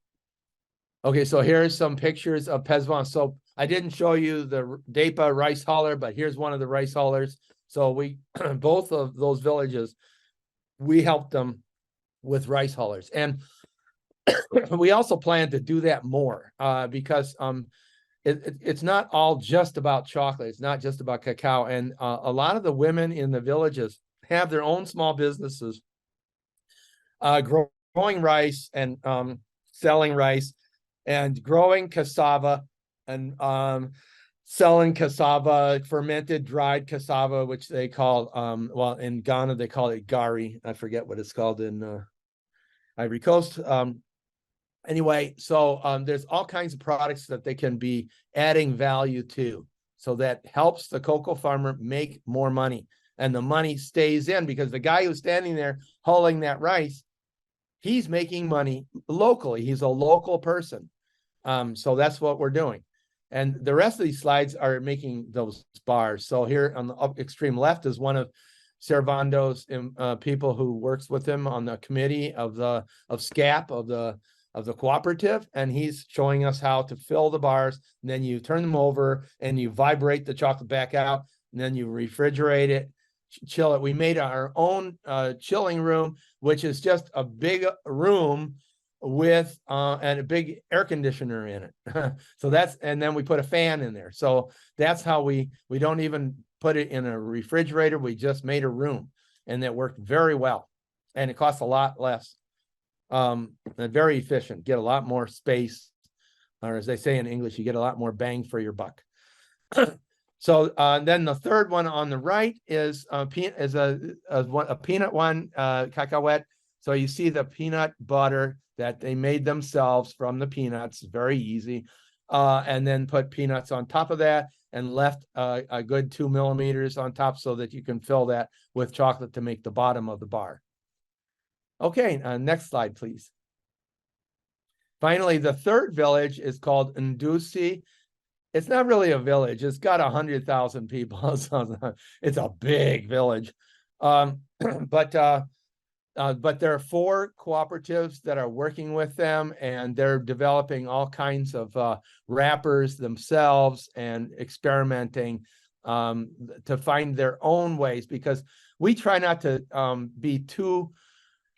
Okay, so here's some pictures of Pezwan. So I didn't show you the Depa rice huller, but here's one of the rice hullers. So we, both of those villages, we helped them with rice hullers. And we also plan to do that more because it's not all just about chocolate. It's not just about cacao. And a lot of the women in the villages have their own small businesses growing rice and selling rice and growing cassava and selling cassava, fermented dried cassava, which they call, well, in Ghana, they call it gari. I forget what it's called in Ivory Coast. Anyway, so there's all kinds of products that they can be adding value to. So that helps the cocoa farmer make more money. And the money stays in because the guy who's standing there hulling that rice, he's making money locally. He's a local person. So that's what we're doing. And the rest of these slides are making those bars. So here on the extreme left is one of Servando's people who works with him on the committee of SCAP, of the cooperative, and he's showing us how to fill the bars. And then you turn them over and you vibrate the chocolate back out, and then you refrigerate it, chill it. We made our own chilling room, which is just a big room with and a big air conditioner in it. So and then we put a fan in there. So that's how we don't even put it in a refrigerator. We just made a room, and that worked very well, and it costs a lot less. And very efficient, get a lot more space, or as they say in English, you get a lot more bang for your buck. So then the third one on the right is a peanut one, cacahuete. So you see the peanut butter that they made themselves from the peanuts, very easy, and then put peanuts on top of that and left a good 2 millimeters on top so that you can fill that with chocolate to make the bottom of the bar. Okay, next slide, please. Finally, the third village is called Ndusi. It's not really a village. It's got 100,000 people. So it's a big village. But there are 4 cooperatives that are working with them, and they're developing all kinds of wrappers themselves and experimenting to find their own ways, because we try not to be too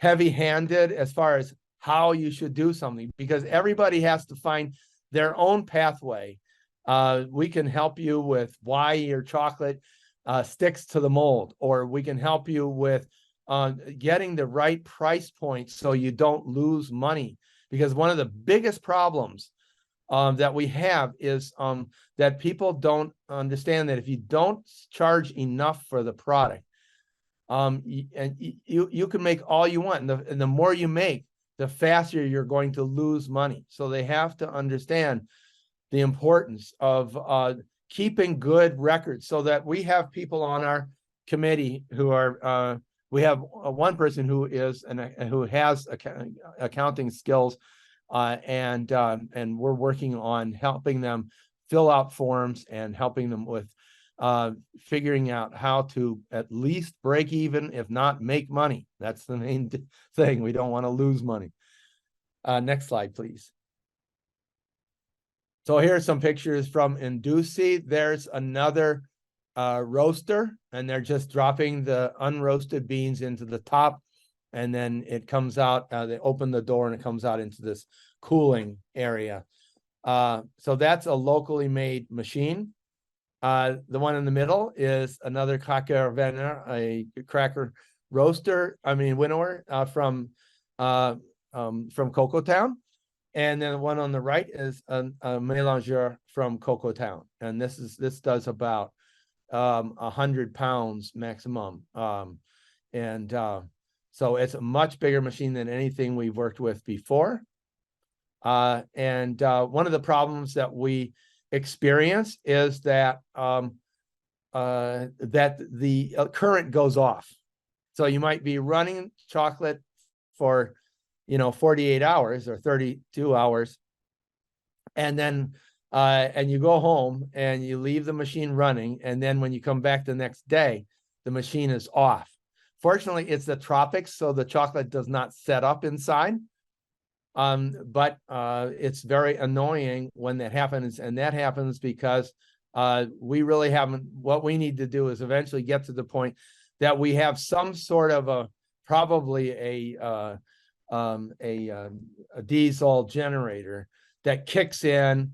heavy-handed as far as how you should do something, because everybody has to find their own pathway. We can help you with why your chocolate sticks to the mold, or we can help you with getting the right price point so you don't lose money. Because one of the biggest problems that we have is that people don't understand that if you don't charge enough for the product, you can make all you want, and the more you make, the faster you're going to lose money. So they have to understand the importance of keeping good records, so that we have people on our committee who are we have one person who has accounting skills, and we're working on helping them fill out forms and helping them with figuring out how to at least break even, if not make money. That's the main thing. We don't want to lose money. Next slide, please. So here's some pictures from Ndusi. There's another roaster, and they're just dropping the unroasted beans into the top, and then it comes out, they open the door and it comes out into this cooling area. So that's a locally made machine. The one in the middle is another Cracker-Venner, a cracker winnower from Cocoa Town. And then the one on the right is a mélangeur from Cocoa Town. And this does about 100 pounds maximum. So So it's a much bigger machine than anything we've worked with before. And one of the problems that we experience is that the current goes off. So you might be running chocolate for, 48 hours or 32 hours. And then, and you go home and you leave the machine running. And then when you come back the next day, the machine is off. Fortunately, it's the tropics, so the chocolate does not set up inside. But it's very annoying when that happens. And that happens because we really haven't, what we need to do is eventually get to the point that we have some sort of probably a diesel generator that kicks in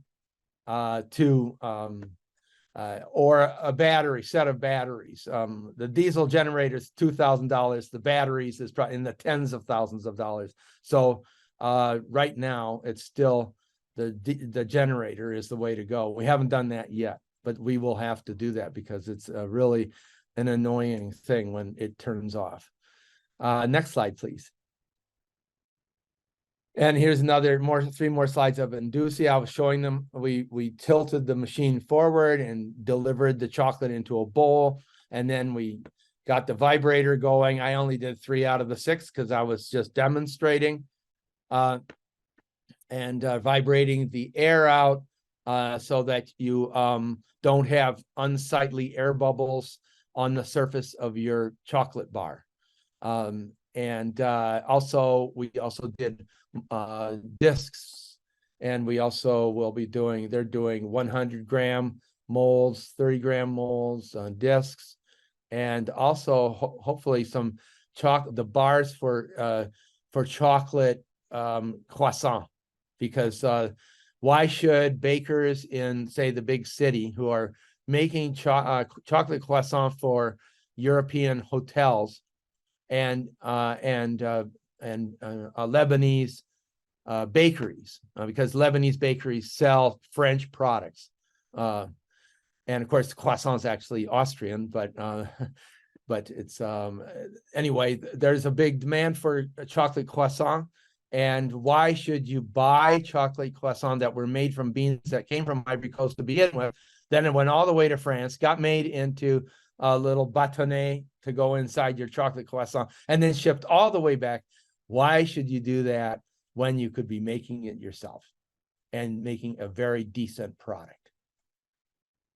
or a set of batteries. The diesel generator is $2,000. The batteries is probably in the tens of thousands of dollars. So right now, it's still the generator is the way to go. We haven't done that yet, but we will have to do that because it's really an annoying thing when it turns off. Next slide, please. And here's three more slides of Indusia. I was showing them, we tilted the machine forward and delivered the chocolate into a bowl. And then we got the vibrator going. I only did 3 out of the 6 because I was just demonstrating. And vibrating the air out so that you don't have unsightly air bubbles on the surface of your chocolate bar. And also, we also did discs, and we also will be doing, they're doing 100-gram molds, 30-gram molds, discs, and also hopefully some the bars for chocolate croissant, because why should bakers in, say, the big city who are making chocolate croissant for European hotels and Lebanese bakeries, because Lebanese bakeries sell French products, and of course croissant is actually Austrian, but it's anyway, there's a big demand for chocolate croissant. And why should you buy chocolate croissant that were made from beans that came from Ivory Coast to begin with? Then it went all the way to France, got made into a little bâtonnet to go inside your chocolate croissant, and then shipped all the way back. Why should you do that when you could be making it yourself and making a very decent product?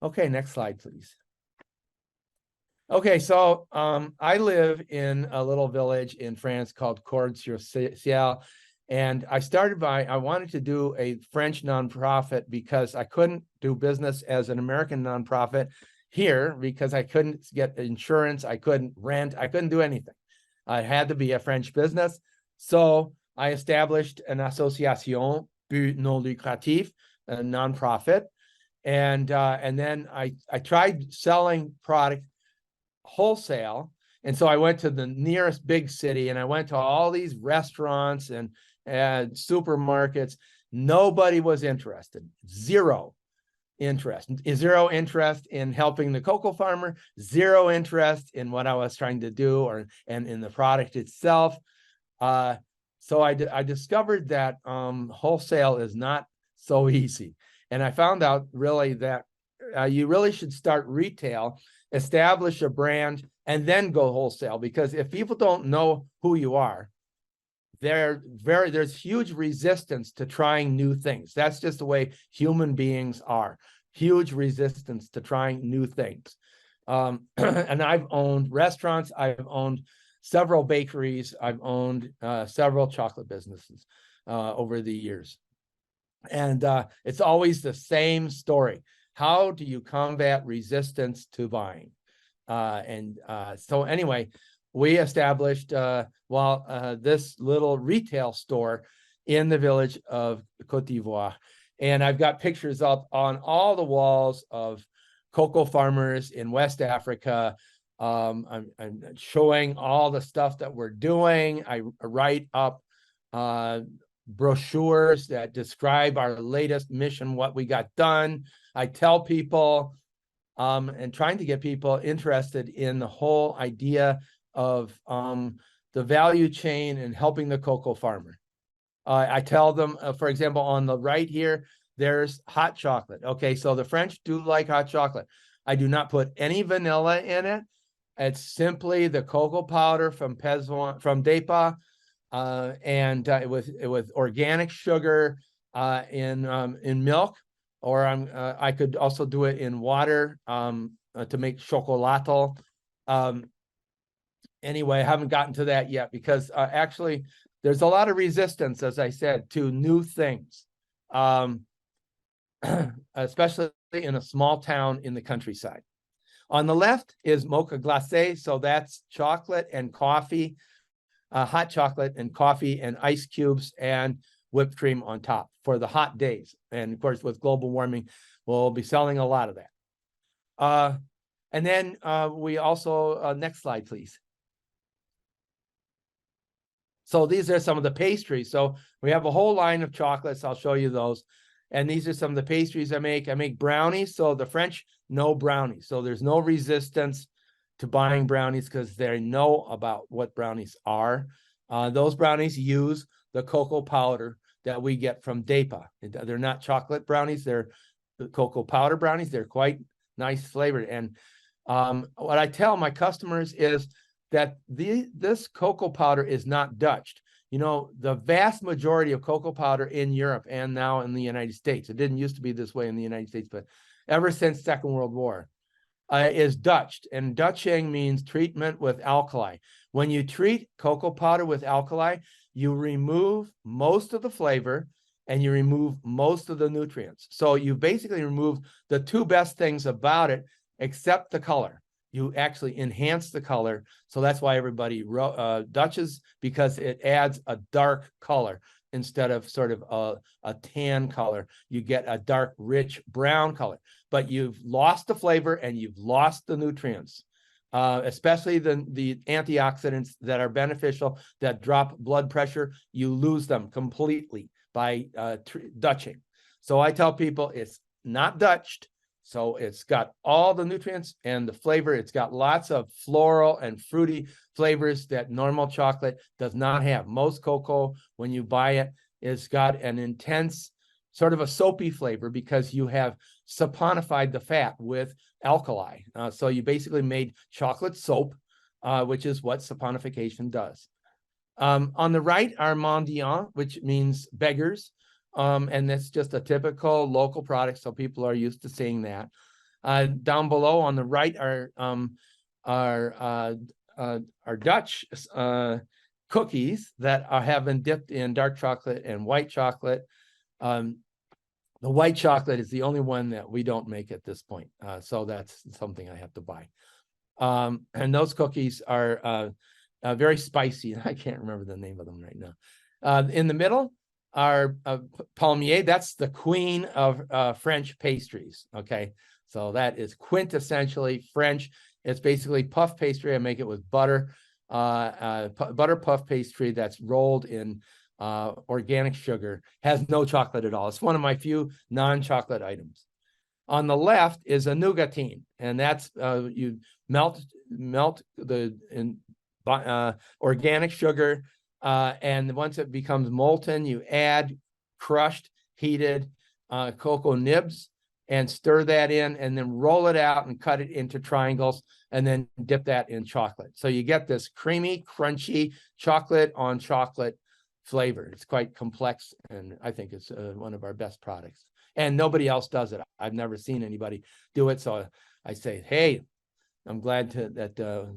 Okay, next slide, please. Okay, so I live in a little village in France called Cordes-sur-Ciel. And I wanted to do a French nonprofit because I couldn't do business as an American nonprofit here because I couldn't get insurance, I couldn't rent, I couldn't do anything. I had to be a French business. So I established an association but non lucratif, a nonprofit. And then I tried selling product wholesale. And so I went to the nearest big city and I went to all these restaurants and supermarkets. Nobody was interested. Zero interest in helping the cocoa farmer, zero interest in what I was trying to do and in the product itself. So I discovered that wholesale is not so easy. And I found out really that you really should start retail, establish a brand, and then go wholesale. Because if people don't know who you are, there's huge resistance to trying new things. That's just the way human beings are. Huge resistance to trying new things. And I've owned restaurants, I've owned several bakeries, I've owned several chocolate businesses over the years. And it's always the same story. How do you combat resistance to buying? So anyway, we established this little retail store in the village of Côte d'Ivoire. And I've got pictures up on all the walls of cocoa farmers in West Africa. I'm showing all the stuff that we're doing. I write up brochures that describe our latest mission, what we got done. I tell people and trying to get people interested in the whole idea of the value chain and helping the cocoa farmer. I tell them, for example, on the right here, there's hot chocolate. Okay, so the French do like hot chocolate. I do not put any vanilla in it. It's simply the cocoa powder from Depa, and with organic sugar in milk, or I could also do it in water to make chocolato. Anyway, I haven't gotten to that yet because actually there's a lot of resistance, as I said, to new things, especially in a small town in the countryside. On the left is mocha glacé, so that's chocolate and coffee, hot chocolate and coffee and ice cubes and whipped cream on top for the hot days. And of course, with global warming, we'll be selling a lot of that. And then we also, next slide, please. So these are some of the pastries. So we have a whole line of chocolates. I'll show you those. And these are some of the pastries I make. I make brownies. So the French know brownies. So there's no resistance to buying brownies because they know about what brownies are. Those brownies use the cocoa powder that we get from Depa. They're not chocolate brownies. They're the cocoa powder brownies. They're quite nice flavored. And what I tell my customers is that this cocoa powder is not Dutched. You know, the vast majority of cocoa powder in Europe and now in the United States, it didn't used to be this way in the United States, but ever since Second World War, is Dutched. And Dutching means treatment with alkali. When you treat cocoa powder with alkali, you remove most of the flavor and you remove most of the nutrients. So you basically remove the two best things about it, except the color. You actually enhance the color. So that's why everybody Dutches, because it adds a dark color instead of sort of a tan color. You get a dark, rich brown color, but you've lost the flavor and you've lost the nutrients, especially the antioxidants that are beneficial, that drop blood pressure. You lose them completely by Dutching. So I tell people it's not Dutched. So it's got all the nutrients and the flavor. It's got lots of floral and fruity flavors that normal chocolate does not have. Most cocoa, when you buy it, it's got an intense sort of a soapy flavor because you have saponified the fat with alkali. So you basically made chocolate soap, which is what saponification does. On the right are mendiants, which means beggars. And that's just a typical local product, so people are used to seeing that. Down below on the right are Dutch cookies that have been dipped in dark chocolate and white chocolate. The white chocolate is the only one that we don't make at this point, so that's something I have to buy. And those cookies are very spicy. I can't remember the name of them right now. In the middle are palmier. That's the queen of French pastries. Okay, so that is quintessentially French. It's basically puff pastry. I make it with butter, butter puff pastry that's rolled in organic sugar. Has no chocolate at all. It's one of my few non-chocolate items. On the left is a nougatine, and that's you melt the organic sugar. And once it becomes molten, you add crushed, heated cocoa nibs and stir that in, and then roll it out and cut it into triangles, and then dip that in chocolate. So you get this creamy, crunchy chocolate on chocolate flavor. It's quite complex, and I think it's one of our best products. And nobody else does it. I've never seen anybody do it. So I say, hey, I'm glad to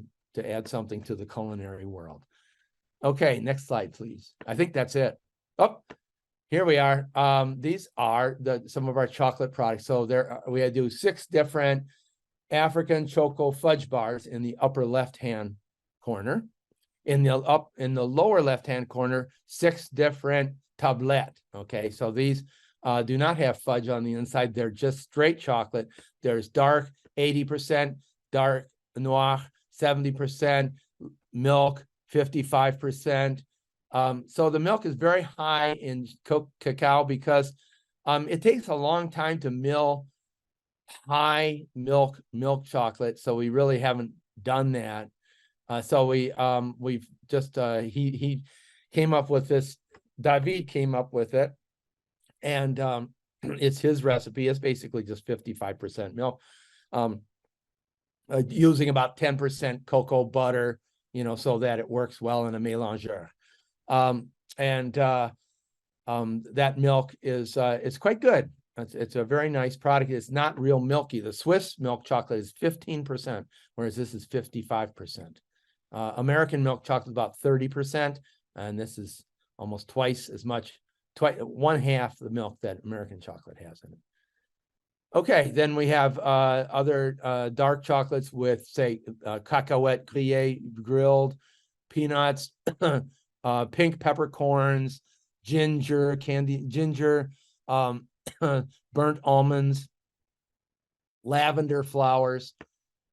add something to the culinary world. Okay, next slide, please. I think that's it. Oh, here we are. These are some of our chocolate products. So we do 6 different African choco fudge bars in the upper left-hand corner. In the lower left-hand corner, 6 different tablettes. Okay, so these do not have fudge on the inside. They're just straight chocolate. There's dark 80%, dark noir 70%, milk 55%. So the milk is very high in cacao because it takes a long time to mill high milk chocolate. So we really haven't done that. So we've just he came up with this. David came up with it, and it's his recipe. It's basically just 55% milk, using about 10% cocoa butter, you know, so that it works well in a mélangeur. That milk is it's quite good. It's a very nice product. It's not real milky. The Swiss milk chocolate is 15%, whereas this is 55%. American milk chocolate is about 30%, and this is almost twice as much, one half the milk that American chocolate has in it. Okay, then we have other dark chocolates with, say, cacahuète grillé, grilled, peanuts, pink peppercorns, ginger, candy, ginger, burnt almonds, lavender flowers.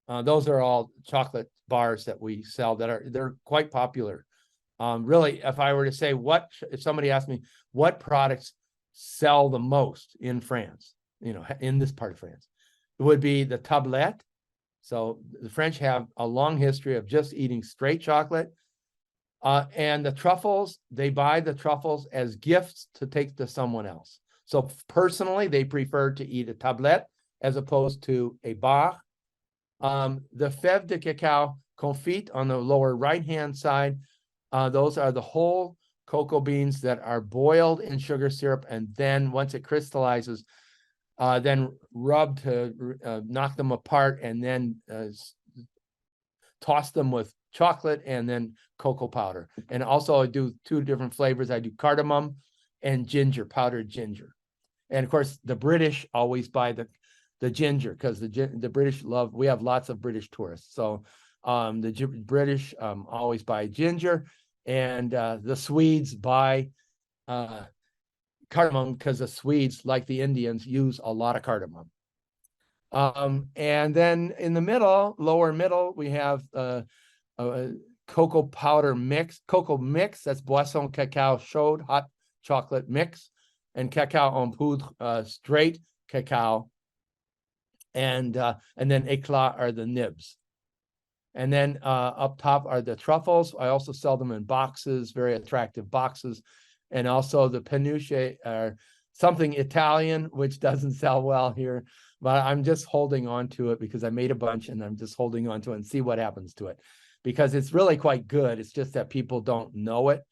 Those are all chocolate bars that we sell they're quite popular. Really, if I were to say if somebody asked me what products sell the most in France, you know, in this part of France, it would be the tablette. So the French have a long history of just eating straight chocolate. And the truffles, they buy the truffles as gifts to take to someone else. So personally, they prefer to eat a tablette as opposed to a bar. The fèves de cacao confit on the lower right-hand side, those are the whole cocoa beans that are boiled in sugar syrup, and then once it crystallizes, then rubbed to knock them apart, and then toss them with chocolate and then cocoa powder. And also I do two different flavors. I do cardamom and ginger, powdered ginger. And of course, the British always buy the ginger, because the British we have lots of British tourists. So the British always buy ginger, and the Swedes buy cardamom, because the Swedes, like the Indians, use a lot of cardamom. And then in the middle, lower middle, we have cocoa powder mix, cocoa mix. That's boisson cacao chaude, hot chocolate mix, and cacao en poudre, straight cacao. And then éclat are the nibs. And then up top are the truffles. I also sell them in boxes, very attractive boxes. And also the penuche are something Italian, which doesn't sell well here, but I'm just holding on to it because I made a bunch, and I'm just holding on to it and see what happens to it, because it's really quite good. It's just that people don't know it.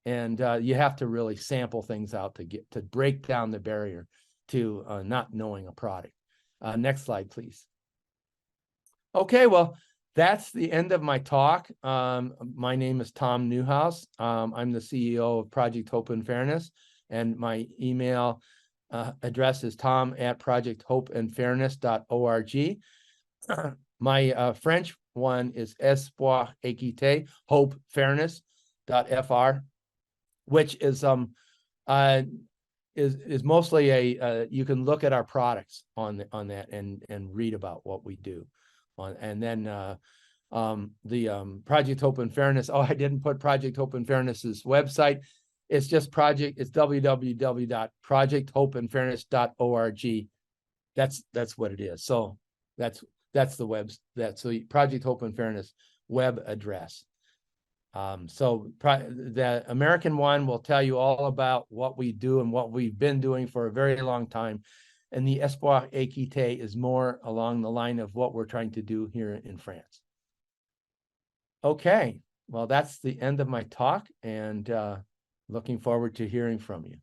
And you have to really sample things out to break down the barrier to not knowing a product. Next slide, please. Okay, well, that's the end of my talk. My name is Tom Newhouse. I'm the CEO of Project Hope and Fairness, and my email address is tom@projecthopeandfairness.org. My French one is espoir équité, hope fairness.fr, which is mostly you can look at our products on that and read about what we do. And then the Project Hope and Fairness. Oh, I didn't put Project Hope and Fairness's website. It's just it's www.projecthopeandfairness.org. That's what it is. So that's the Project Hope and Fairness web address. So the American one will tell you all about what we do and what we've been doing for a very long time. And the Espoir Équité is more along the line of what we're trying to do here in France. Okay, well, that's the end of my talk, and looking forward to hearing from you.